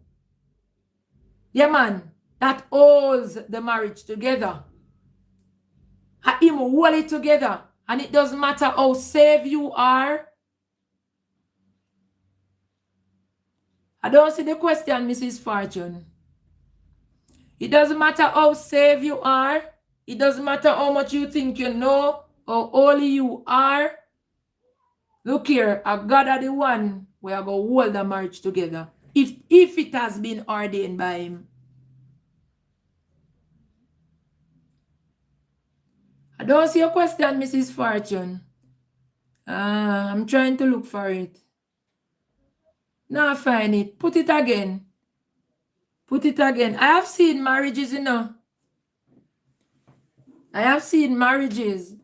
Yeah, man, that holds the marriage together. And him hold it together. And it doesn't matter how saved you are. I don't see the question, Mrs. Fortune. It doesn't matter how saved you are. It doesn't matter how much you think you know. how holy you are, look here, a God are the one we are going to hold the marriage together. If it has been ordained by him. I don't see your question, Mrs. Fortune. I'm trying to look for it. Now find it. Put it again. Put it again. I have seen marriages, you know. I have seen marriages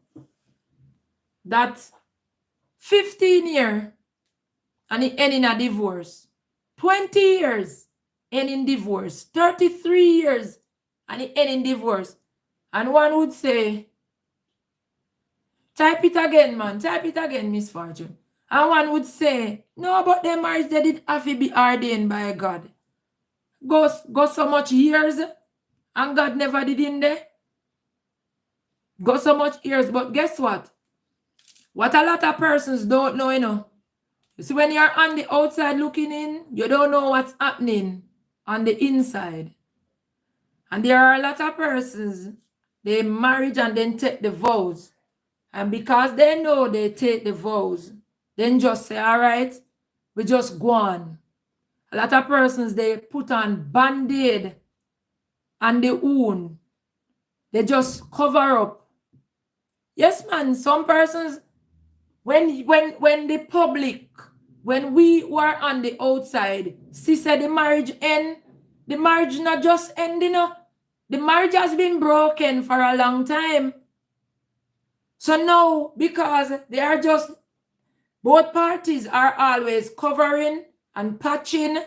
that 15 years and it end in a divorce. 20 years end in divorce. 33 years and it end in divorce. And one would say, type it again, man. Type it again, Miss Fortune. And one would say, no, but their marriage, they did have to be ordained by God. Go so much years and God never did in there. Go so much years, but guess what? What a lot of persons don't know, you know. You see, when you're on the outside looking in, you don't know what's happening on the inside. And there are a lot of persons, they marry and then take the vows. And because they know they take the vows, then just say, all right, we just go on. A lot of persons, they put on band-aid and the wound. They just cover up. Yes, man, some persons, when the public, when we were on the outside, see said the marriage end, the marriage not just end, you know. The marriage has been broken for a long time. So now, because they are just, both parties are always covering and patching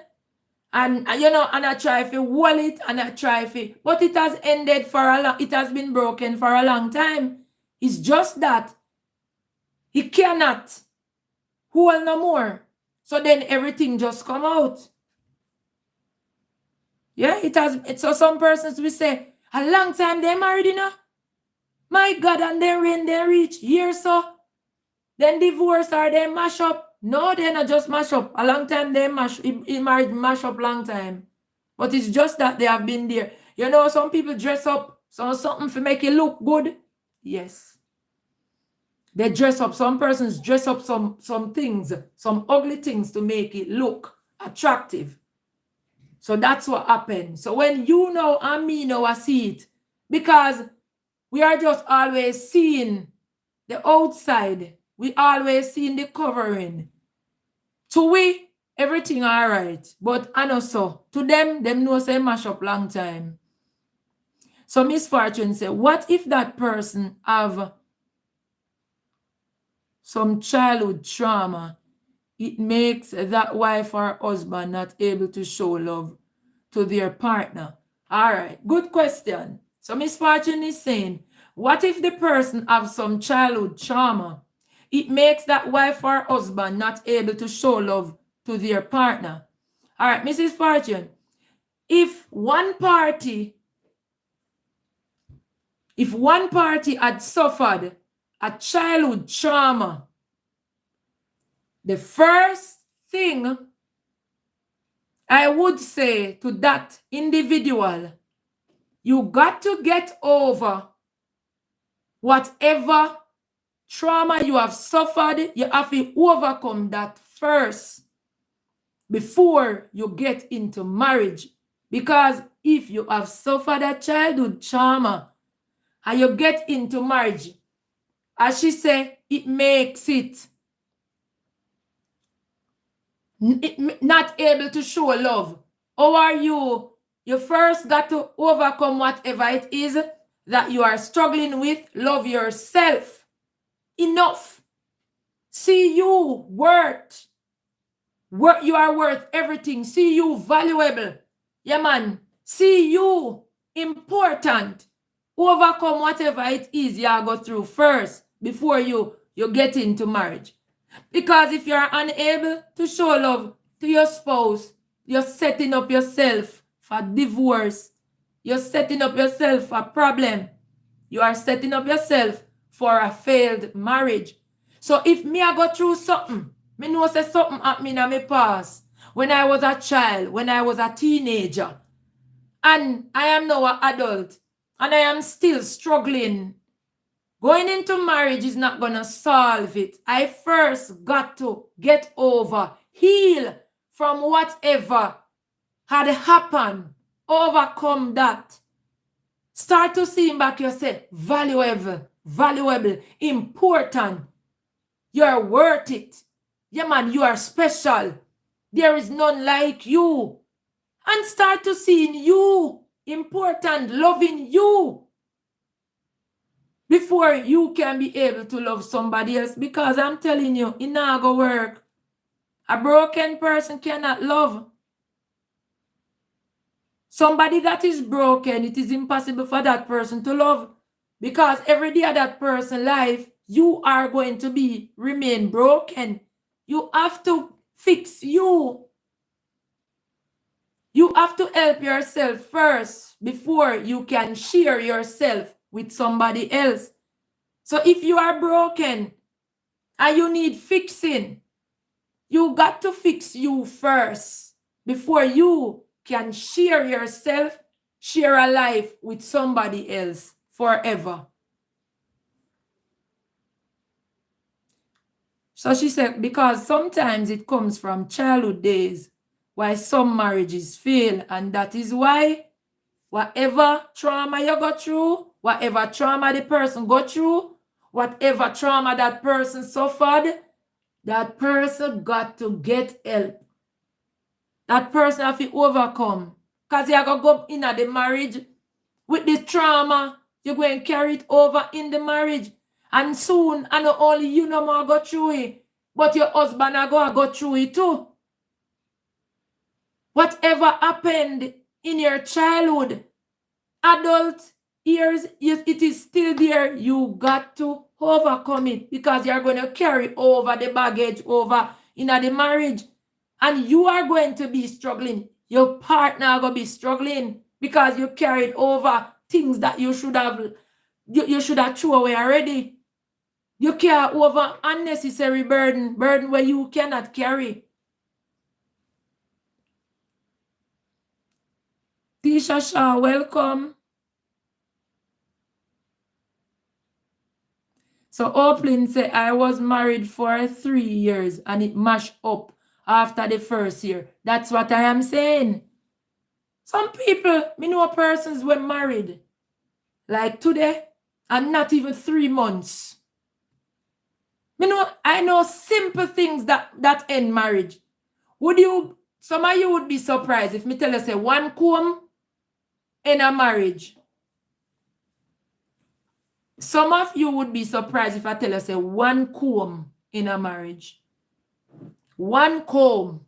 and you know, and I try to hold it and I try to, but it has ended for a long, it has been broken for a long time. It's just that he cannot hold no more. So then everything just come out. Yeah, it has. So some persons will say, a long time they married, you know. My God, and then when they reach years so, then divorce or they mash up. No, they not just mash up. A long time they married mash up long time. But it's just that they have been there. You know, some people dress up something to make it look good. Yes. They dress up, some persons dress up some things, some ugly things to make it look attractive. So that's what happened. So when you know and me know, I see it. Because we are just always seeing the outside. We always seeing the covering. To we, everything all right. But I know so. To them know say mash up long time. So Miss Fortune said, what if that person have some childhood trauma? It makes that wife or husband not able to show love to their partner. All right, good question. So Miss Fortune is saying, what if the person have some childhood trauma? It makes that wife or husband not able to show love to their partner. All right, Mrs. Fortune, if one party had suffered a childhood trauma, the first thing I would say to that individual, you got to get over whatever trauma you have suffered. You have to overcome that first before you get into marriage. Because if you have suffered a childhood trauma and you get into marriage, as she said, it makes it not able to show love. How are you? You first got to overcome whatever it is that you are struggling with. Love yourself enough. See you worth. You are worth everything. See you valuable. Yeah, man. See you important. Overcome whatever it is you go through first before you get into marriage. Because if you're unable to show love to your spouse, you're setting up yourself for divorce. You're setting up yourself for a problem. You are setting up yourself for a failed marriage. So if me I go through something, me know say something happened in my past. When I was a child, when I was a teenager, and I am now an adult, and I am still struggling, Going into marriage is not going to solve it. I first got to get over, heal from whatever had happened, overcome that. Start to see back yourself valuable, important. You're worth it. Yeah, man, you are special. There is none like you. And start to see in you important, loving you, before you can be able to love somebody else. Because I'm telling you, it not gonna work. A broken person cannot love. Somebody that is broken, it is impossible for that person to love. Because every day of that person's life, you are going to remain broken. You have to fix you. You have to help yourself first before you can share yourself with somebody else. So if you are broken and you need fixing, you got to fix you first before you can share yourself, share a life with somebody else forever. So she said, because sometimes it comes from childhood days, why some marriages fail, and that is why whatever trauma you go through, whatever trauma the person go through, whatever trauma that person suffered, that person got to get help. That person have to overcome. Because you have to go in the marriage with the trauma, you're going to carry it over in the marriage. And soon, and not only you no more go through it, but your husband are going to go through it too. Whatever happened in your childhood, adult years, it is still there. You got to overcome it, because you're going to carry over the baggage over in the marriage. And you are going to be struggling. Your partner are going to be struggling because you carried over things that you should have thrown away already. You carry over unnecessary burden where you cannot carry. Tisha Shaw, welcome. So Oplin said, I was married for 3 years and it mashed up after the first year. That's what I am saying. Some people, me know persons were married like today and not even 3 months. I know simple things that end marriage. Some of you would be surprised if me tell you, say, 1 comb in a marriage. Some of you would be surprised if I tell you, say, 1 comb in a marriage. 1 comb.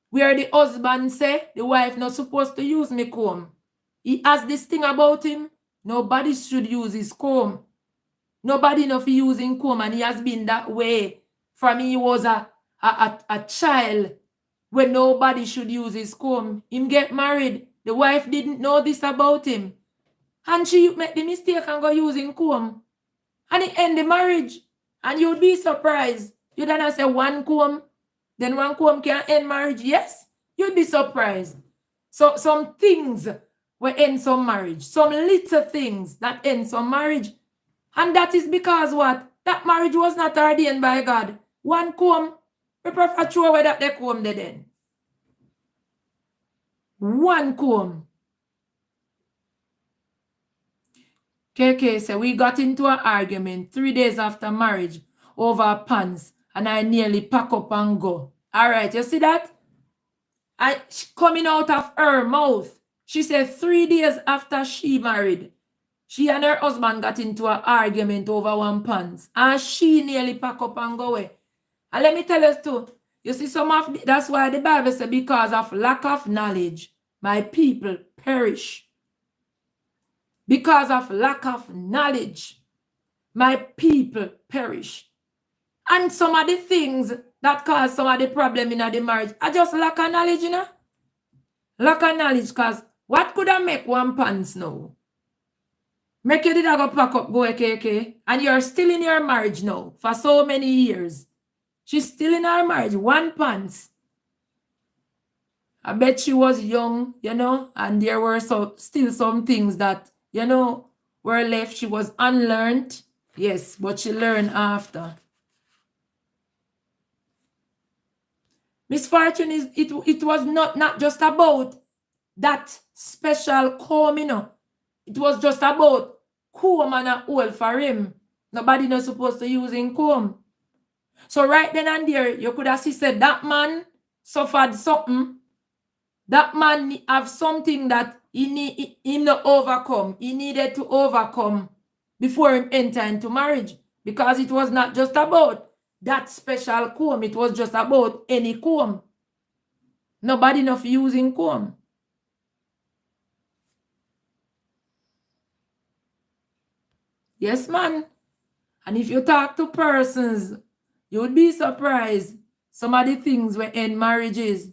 Where the husband say, the wife not supposed to use me comb. He has this thing about him. Nobody should use his comb. Nobody not using comb, and he has been that way from he was a child when nobody should use his comb. Him get married. The wife didn't know this about him. And she make the mistake and go using comb. And it end the marriage. And you'd be surprised. You don't say 1 comb, then 1 comb can end marriage. Yes, you'd be surprised. So some things will end some marriage. Some little things that end some marriage. And that is because what? That marriage was not ordained by God. 1 comb, we prefer throw away that they comb there then. 1 comb. KK said, we got into an argument 3 days after marriage over pants, and I nearly pack up and go. All right, you see that? Coming out of her mouth, she said 3 days after she married, she and her husband got into an argument over 1 pants, and she nearly pack up and go away. And let me tell you too, you see that's why the Bible says, because of lack of knowledge, my people perish. Because of lack of knowledge, my people perish. And some of the things that cause some of the problem in the marriage are just lack of knowledge, you know? Lack of knowledge, because what could I make 1 pants now? Make you did go pack up, go KK, and you're still in your marriage now for so many years. She's still in her marriage, 1 pants. I bet she was young, you know, and there were still some things that, you know, were left. She was unlearned. Yes, but she learned after. Misfortune is it was not just about that special comb, you know. It was just about comb and a hole for him. Nobody not supposed to use in comb. So right then and there, you could have said that man suffered something. That man have something that him to overcome. He needed to overcome before him enter into marriage. Because it was not just about that special comb. It was just about any comb. Nobody enough using comb. Yes, man. And if you talk to persons, you would be surprised some of the things we end marriages.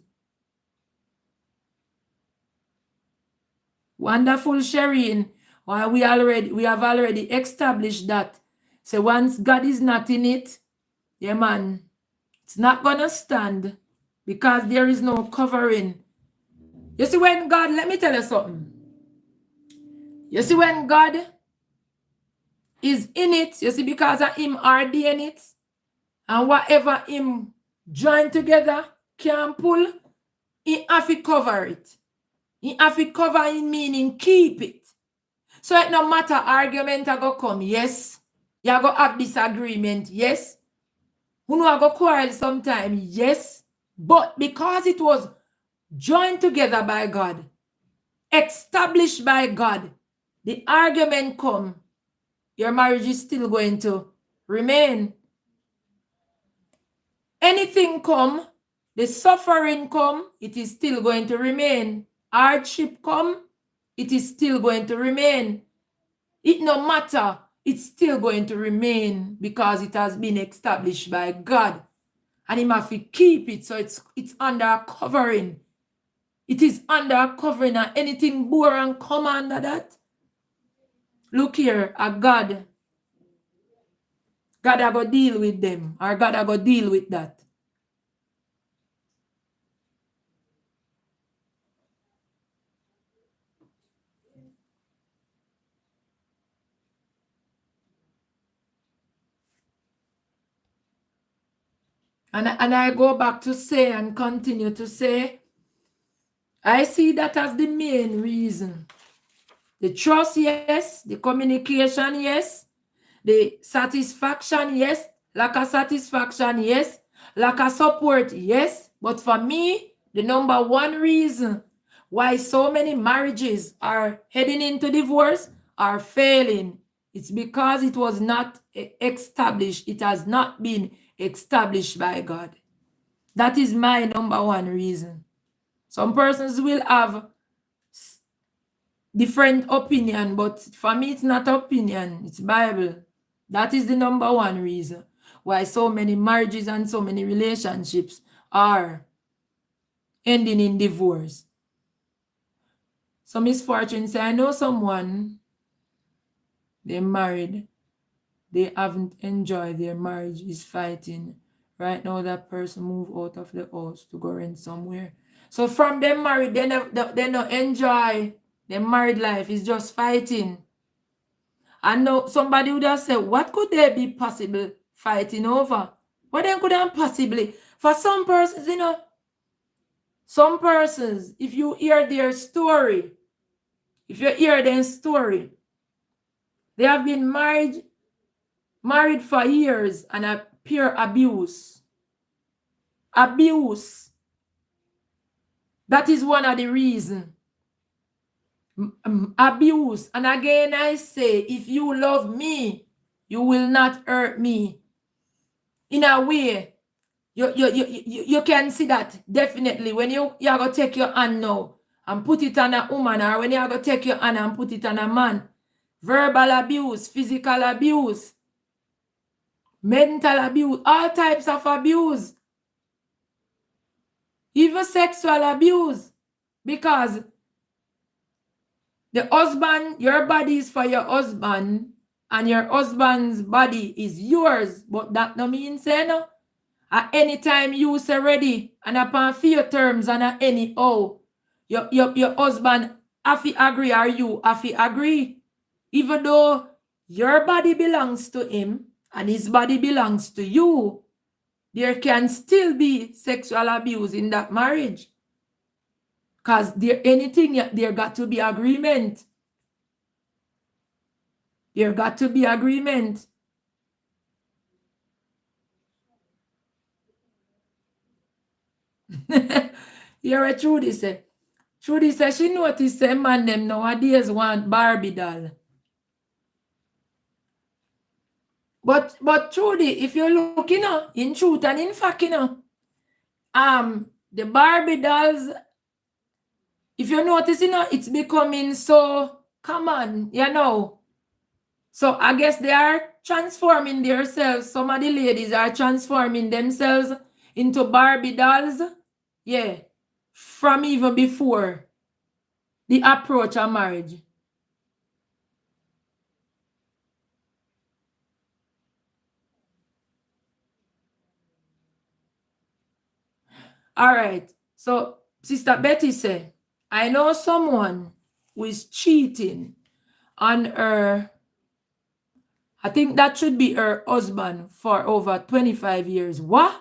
Wonderful sharing. Well, we have already established that. So once God is not in it, yeah, man, it's not gonna stand because there is no covering. You see, when God, let me tell you something. You see, when God is in it, you see, because of him already in it, and whatever him join together can pull, he have to cover it. He have to cover in meaning keep it. So it no matter argument I go come, yes. You go have disagreement, yes. Who know I go quarrel sometime, yes. But because it was joined together by God, established by God, the argument come, your marriage is still going to remain. Anything come, the suffering come, it is still going to remain. Hardship come, it is still going to remain. It no matter, it's still going to remain because it has been established by God. And he must keep it, so it's under covering. It is under covering, and anything bore and come under that. Look here, a God. God I go deal with them, or God I go deal with that. And I go back to say and continue to say, I see that as the main reason. The trust, yes. The communication, yes. The satisfaction, yes. Lack of satisfaction, yes. Lack of support, yes. But for me, the number one reason why so many marriages are heading into divorce are failing, it's because it was not established. It has not been established by God. That is my number one reason. Some persons will have different opinion, but for me, it's not opinion, it's Bible. That is the number one reason why so many marriages and so many relationships are ending in divorce. So Misfortune say, I know someone, they're married, they haven't enjoyed their marriage, is fighting. Right now, that person moved out of the house to go rent somewhere. So from them married, they don't enjoy their married life. It's just fighting. I know somebody would have said, what could they be possible fighting over? What then could they possibly? For some persons, you know, some persons, if you hear their story, if you hear their story, they have been married for years and appear abuse. Abuse. That is one of the reasons. Abuse. And again, I say, if you love me, you will not hurt me. In a way, you can see that definitely when you are going to take your hand now and put it on a woman, or when you are going to take your hand and put it on a man. Verbal abuse, physical abuse, mental abuse, all types of abuse. Even sexual abuse. Because the husband, your body is for your husband, and your husband's body is yours. But that no means say no. At any time you say ready, and upon few terms and at any your husband have to agree or you have to agree. Even though your body belongs to him and his body belongs to you, there can still be sexual abuse in that marriage. Because there got to be agreement. There got to be agreement. You're a Trudy say. Trudy says she noticed a man them nowadays want Barbie doll. But Trudy, if you look, in truth and in fact, the Barbie dolls, if you notice, it's becoming so common, So I guess they are transforming themselves. Some of the ladies are transforming themselves into Barbie dolls. Yeah. From even before the approach of marriage. All right. So Sister Betty said, I know someone who is cheating on her. I think that should be her husband for over 25 years. What?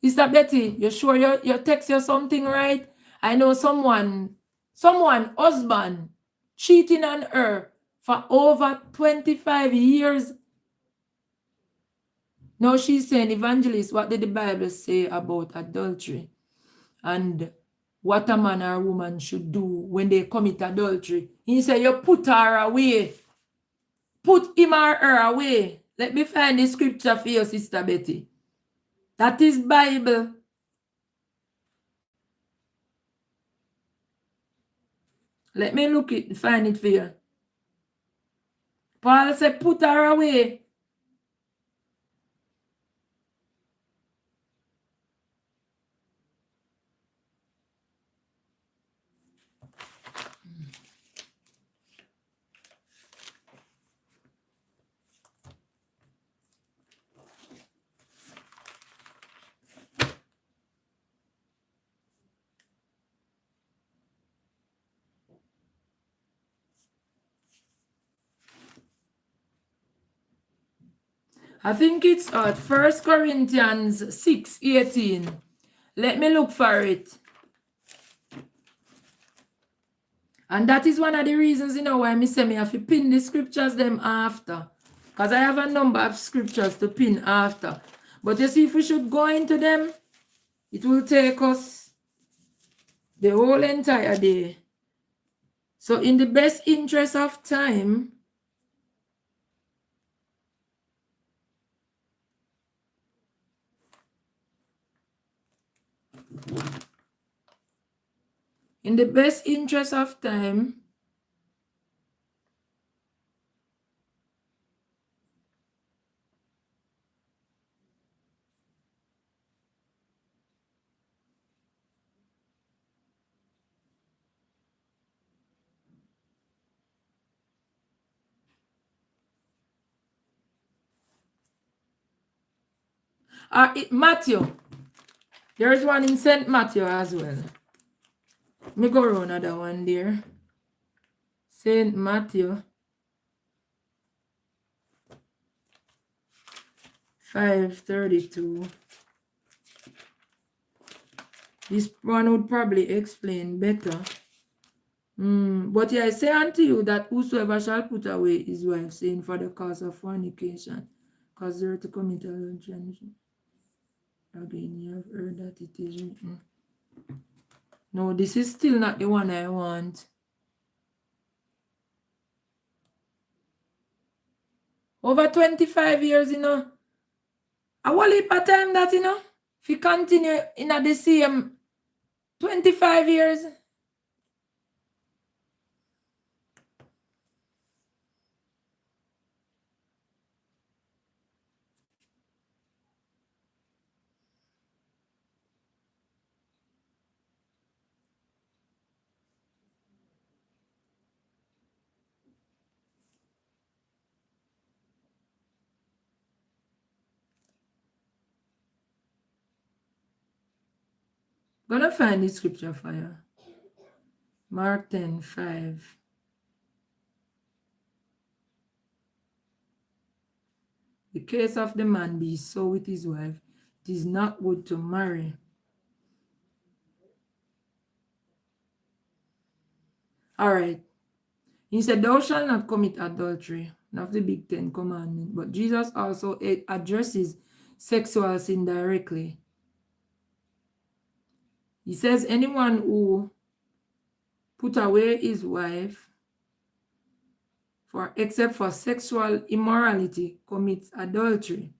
Sister Betty, you sure you text you something right? I know someone husband cheating on her for over 25 years. Now she's saying, Evangelist, what did the Bible say about adultery? And what a man or a woman should do when they commit adultery. He said, you put her away. Put him or her away. Let me find the scripture for you, Sister Betty. That is Bible. Let me find it for you. Paul said, put her away. I think it's at 1 Corinthians 6:18. Let me look for it. And that is one of the reasons, why I say me have to pin the scriptures them after. Because I have a number of scriptures to pin after. But you see, if we should go into them, it will take us the whole entire day. So in the best interest of time, Matthew. There is one in St. Matthew as well. Me go run another one there. St. Matthew 5:32. This one would probably explain better. But I say unto you that whosoever shall put away his wife, saying for the cause of fornication, cause her to commit adultery. Again, you have heard that it is written. No, this is still not the one I want. Over 25 years, a whole heap of time that, if you continue in the same 25 years. Gonna find the scripture for you. Mark 10:5. case of the man be so with his wife, it is not good to marry. All right. He said, thou shalt not commit adultery, one of the big 10 commandments. But Jesus also addresses sexual sin directly. He says, anyone who put away his wife except for sexual immorality commits adultery.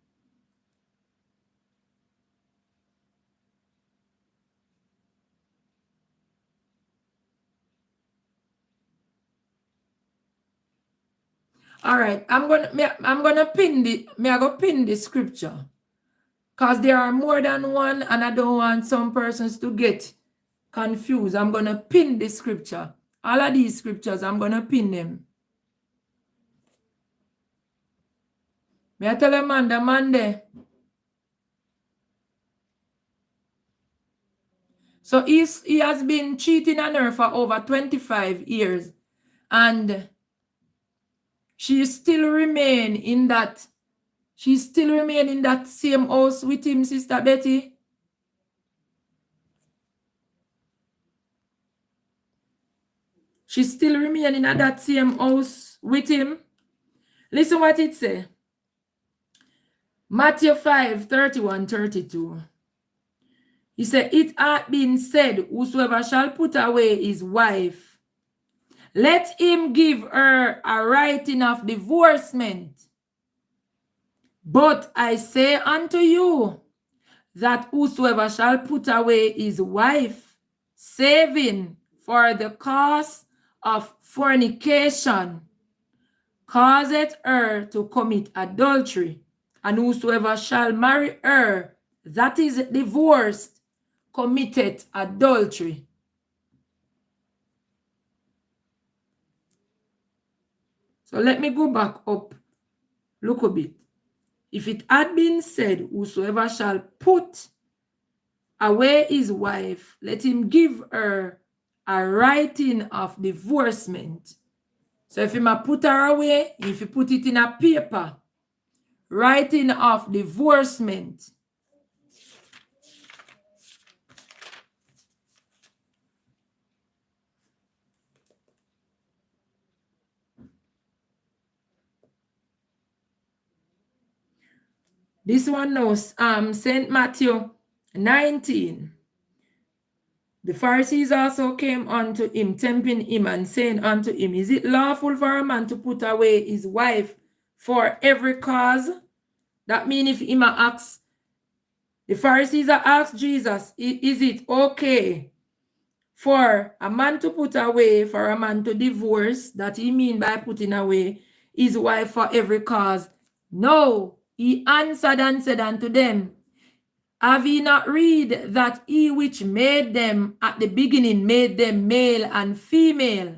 All right, I'm gonna pin the scripture, because there are more than one, and I don't want some persons to get confused. I'm gonna pin the scripture. All of these scriptures, I'm gonna pin them. May I tell Amanda, Monday? So he has been cheating on her for over 25 years, and she still remain in that same house with him, Sister Betty. She still remain in that same house with him. Listen what it says. Matthew 5, 31, 32. He said, it hath been said, whosoever shall put away his wife, let him give her a writing of divorcement. But I say unto you, that whosoever shall put away his wife, saving for the cause of fornication, causeth her to commit adultery. And whosoever shall marry her that is divorced, committed adultery. So let me go back up. Look a bit. If it had been said, whosoever shall put away his wife, let him give her a writing of divorcement. So if he ma put her away, if you put it in a paper, writing of divorcement. This one knows St. Matthew 19. The Pharisees also came unto him, tempting him and saying unto him, is it lawful for a man to put away his wife for every cause? That means if him asks, the Pharisees asked Jesus, is it okay for a man to put away, for a man to divorce? That he mean by putting away his wife for every cause? No. He answered and said unto them, have ye not read that he which made them at the beginning made them male and female?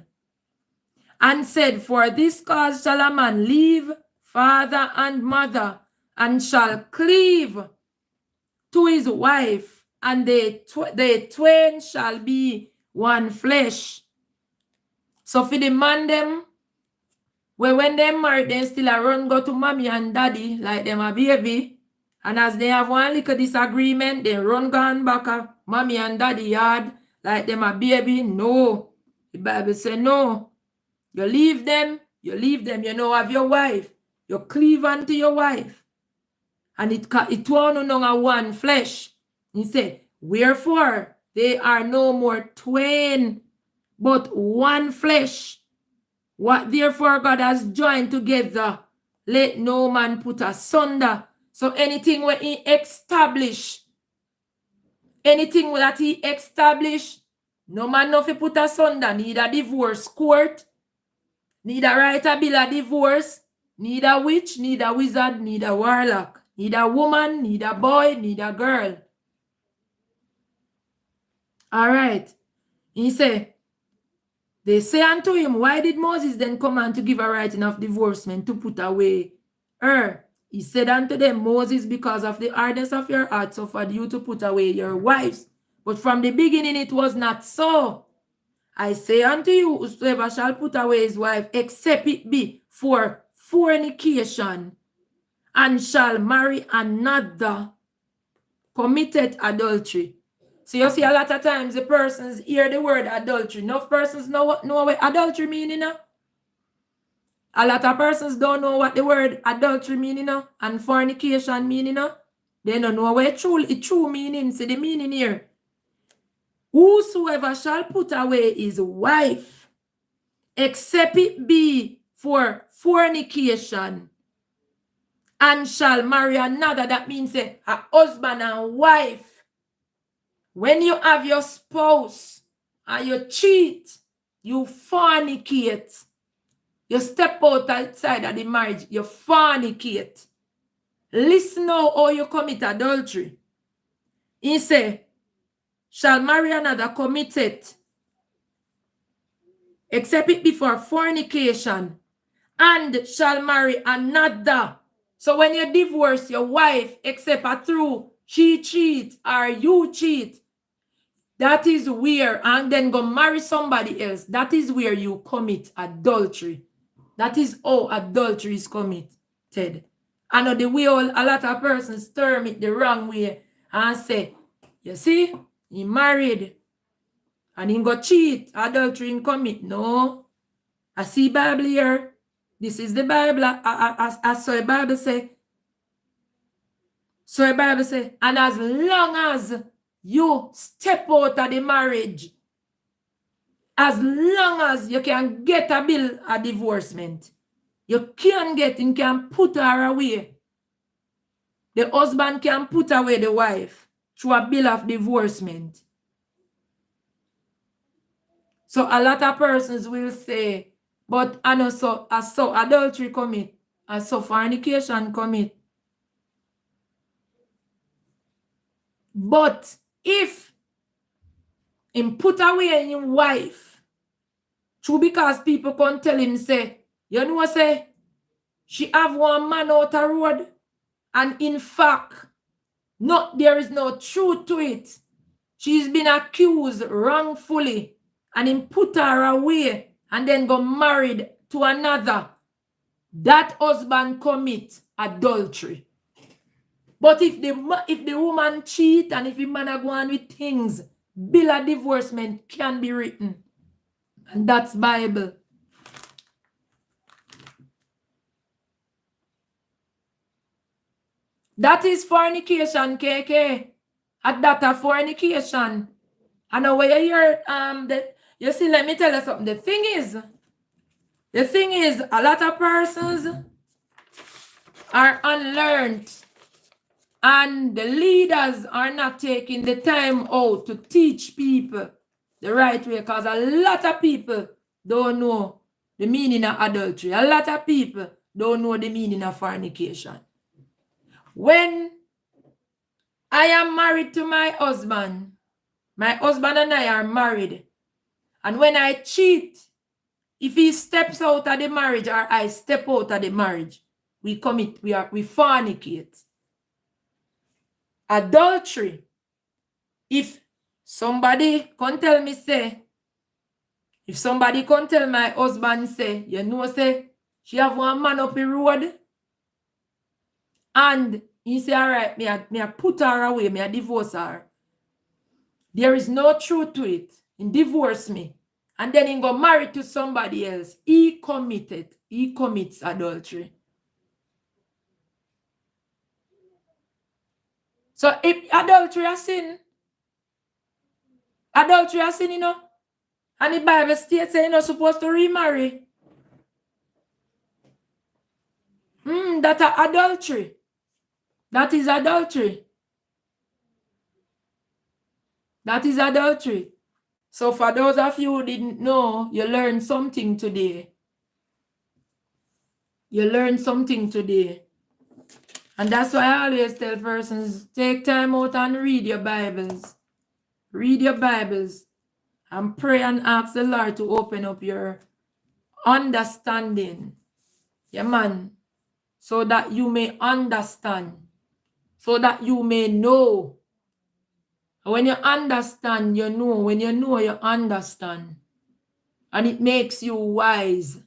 And said, for this cause shall a man leave father and mother, and shall cleave to his wife, and they twain shall be one flesh. So for the man them, when they married, they still a run go to mommy and daddy like them a baby. And as they have one little disagreement, they run gone back a mommy and daddy yard like them a baby. No. The Bible says no. You leave them, you know, have your wife. You cleave unto your wife. And it won't no a one flesh. He said, wherefore they are no more twain, but one flesh. What therefore God has joined together, let no man put asunder. So anything where he establish, anything that he established, no man no fi put asunder. Neither divorce court, neither write a bill of divorce, neither witch, neither wizard, neither warlock, neither woman, neither boy, neither girl. All right. He said, they say unto him, why did Moses then command to give a writing of divorcement to put away her? He said unto them, Moses, because of the hardness of your heart, suffered you to put away your wives. But from the beginning it was not so. I say unto you, whosoever shall put away his wife, except it be for fornication, and shall marry another, committed adultery. So you see a lot of times the persons hear the word adultery. Enough persons know what adultery means, you know? A lot of persons don't know what the word adultery means, you know, and fornication means, you know. They don't know what it true meaning. See the meaning here. Whosoever shall put away his wife, except it be for fornication, and shall marry another. That means a husband and wife. When you have your spouse and you cheat, you fornicate. You step outside of the marriage, you fornicate. Listen now how you commit adultery. He say, shall marry another, committed, except it be for fornication, and shall marry another. So when you divorce your wife, except through she cheat or you cheat, that is where, and then go marry somebody else, that is where you commit adultery. That is how adultery is committed. I know the way a lot of persons term it the wrong way and say, you see, he married and he go cheat, adultery in commit. No. I see Bible here. This is the Bible. I saw the Bible say. So the Bible say, and as long as you step out of the marriage, as long as you can get a bill of divorcement, you can put her away. The husband can put away the wife through a bill of divorcement. So a lot of persons will say, but I know so adultery commit, I saw fornication commit. But if him put away his wife, true, because people can tell him, say, you know, say, she have one man out the road, and in fact, there is no truth to it. She's been accused wrongfully, and him put her away, and then go married to another. That husband commit adultery. But if the woman cheat and if the man are going with things, bill of divorcement can be written. And that's Bible. That is fornication, KK. At that a fornication. And now when you hear that, you see, let me tell you something. The thing is, a lot of persons are unlearned. And the leaders are not taking the time out to teach people the right way, because a lot of people don't know the meaning of adultery. A lot of people don't know the meaning of fornication. When I am married to my husband and I are married, and when I cheat, if he steps out of the marriage or I step out of the marriage, we fornicate. Adultery. If somebody can tell me, say, if somebody can tell my husband, say, you know, say, she have one man up the road, and he say, all right, me I put her away, me I divorce her. There is no truth to it. He divorce me. And then he go married to somebody else. He commits adultery. So if adultery is sin, you know, and the Bible states you're not supposed to remarry. That's adultery. That is adultery. That is adultery. So for those of you who didn't know, you learned something today. You learned something today. And that's why I always tell persons, take time out and read your Bibles. Read your Bibles and pray and ask the Lord to open up your understanding. Yeah, man. So that you may understand. So that you may know. When you understand, you know. When you know, you understand. And it makes you wise.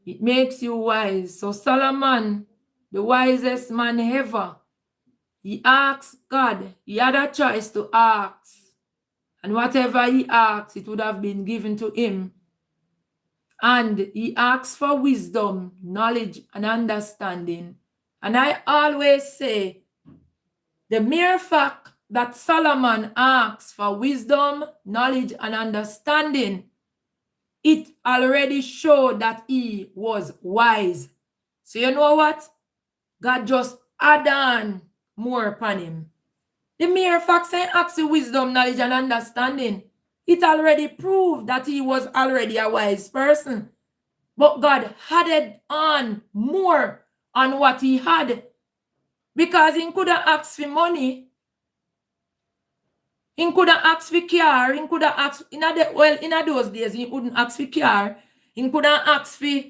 It makes you wise. So Solomon the wisest man ever. He asked God. He had a choice to ask. And whatever he asked, it would have been given to him. And he asked for wisdom, knowledge, and understanding. And I always say, the mere fact that Solomon asked for wisdom, knowledge, and understanding, it already showed that he was wise. So you know what? God just add on more upon him. The mere fact saying ask for wisdom, knowledge, and understanding, it already proved that he was already a wise person. But God added on more on what he had. Because he could have asked for money. He could have asked for car. He could have asked, in those days, he couldn't ask for car. He could have asked for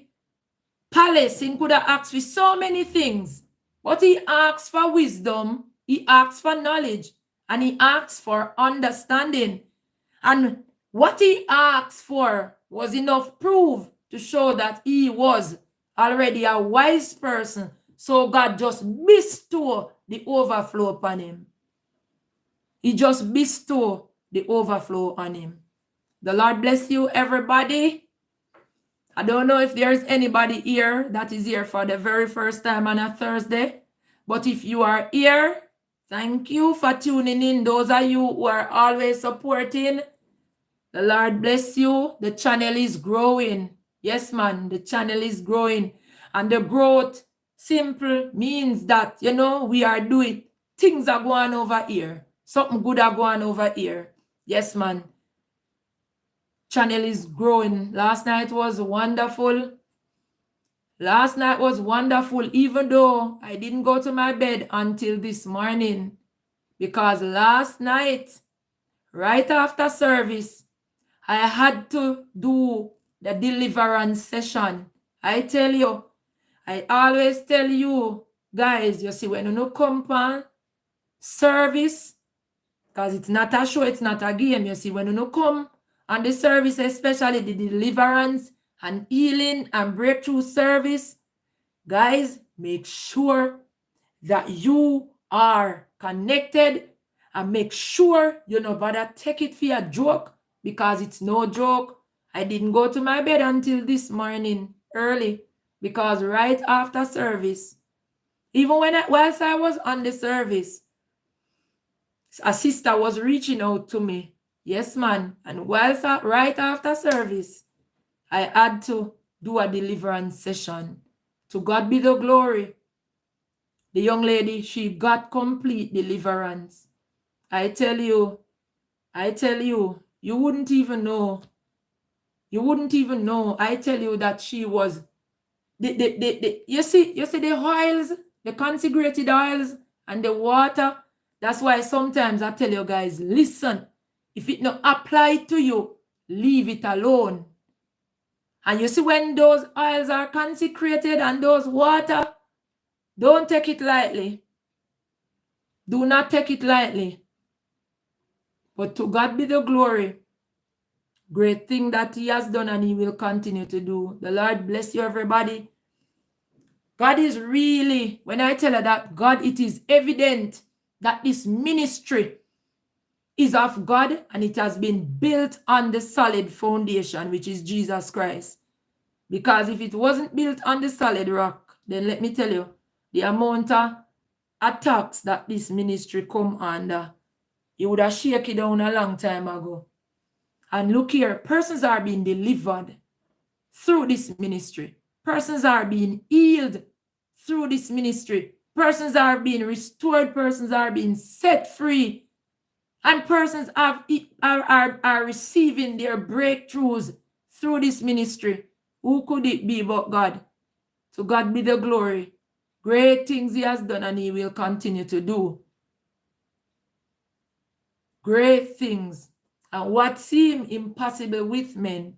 palace. He could have asked for so many things. But he asked for wisdom. He asked for knowledge. And he asked for understanding. And what he asked for was enough proof to show that he was already a wise person. So God just bestowed the overflow upon him. He just bestowed the overflow on him. The Lord bless you, everybody. I don't know if there's anybody here that is here for the very first time on a Thursday. But if you are here, thank you for tuning in. Those of you who are always supporting, the Lord bless you. The channel is growing. Yes, man, the channel is growing. And the growth simple means that, you know, we are doing, things are going over here. Something good are going over here. Yes, man. Channel is growing. Last night was wonderful. Last night was wonderful, even though I didn't go to my bed until this morning. Because last night, right after service, I had to do the deliverance session. I tell you, I always tell you, guys, you see, when you come on service, because it's not a show, it's not a game, you see, when you come on the service, especially the deliverance and healing and breakthrough service, guys, make sure that you are connected and make sure you know bother take it for a joke, because it's no joke. I didn't go to my bed until this morning early, because right after service, even whilst I was on the service, a sister was reaching out to me. Yes, man. And right after service, I had to do a deliverance session. To God be the glory. The young lady, she got complete deliverance. I tell you, you wouldn't even know. You wouldn't even know. I tell you that she was, you see the oils, the consecrated oils and the water. That's why sometimes I tell you guys, listen, if it not apply to you, leave it alone. And you see when those oils are consecrated and those water, don't take it lightly. Do not take it lightly. But to God be the glory. Great thing that he has done and he will continue to do. The Lord bless you, everybody. God is really, when I tell you that God, it is evident that this ministry is of God and it has been built on the solid foundation, which is Jesus Christ. Because if it wasn't built on the solid rock, then let me tell you, the amount of attacks that this ministry come under, you would have shaken it down a long time ago. And look here, persons are being delivered through this ministry. Persons are being healed through this ministry. Persons are being restored. Persons are being set free. And persons are receiving their breakthroughs through this ministry. Who could it be but God? To God be the glory. Great things he has done and he will continue to do. Great things. And what seemed impossible with men,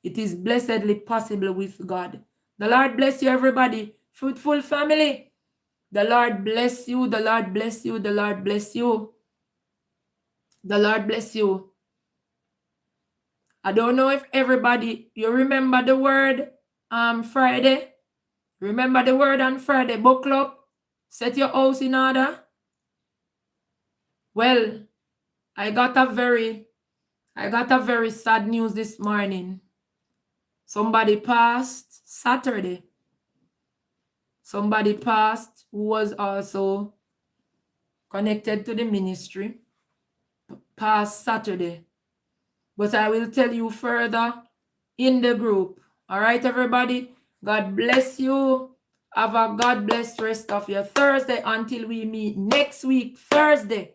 it is blessedly possible with God. The Lord bless you, everybody. Fruitful family. The Lord bless you. The Lord bless you. The Lord bless you. The Lord bless you. I don't know if everybody, you remember the word Friday? Remember the word on Friday, buckle up, set your house in order. Well, I got a very sad news this morning. Somebody passed Saturday. Somebody passed who was also connected to the ministry. Passed Saturday. But I will tell you further in the group. All right, everybody? God bless you. Have a God blessed rest of your Thursday until we meet next week, Thursday.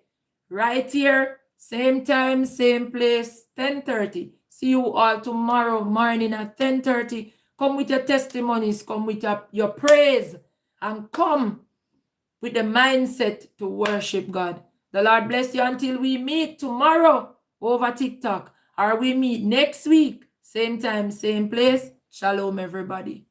Right here, same time, same place, 10:30. See you all tomorrow morning at 10:30. Come with your testimonies, come with your praise, and come with the mindset to worship God. The Lord bless you until we meet tomorrow over TikTok, or we meet next week, same time, same place. Shalom, everybody.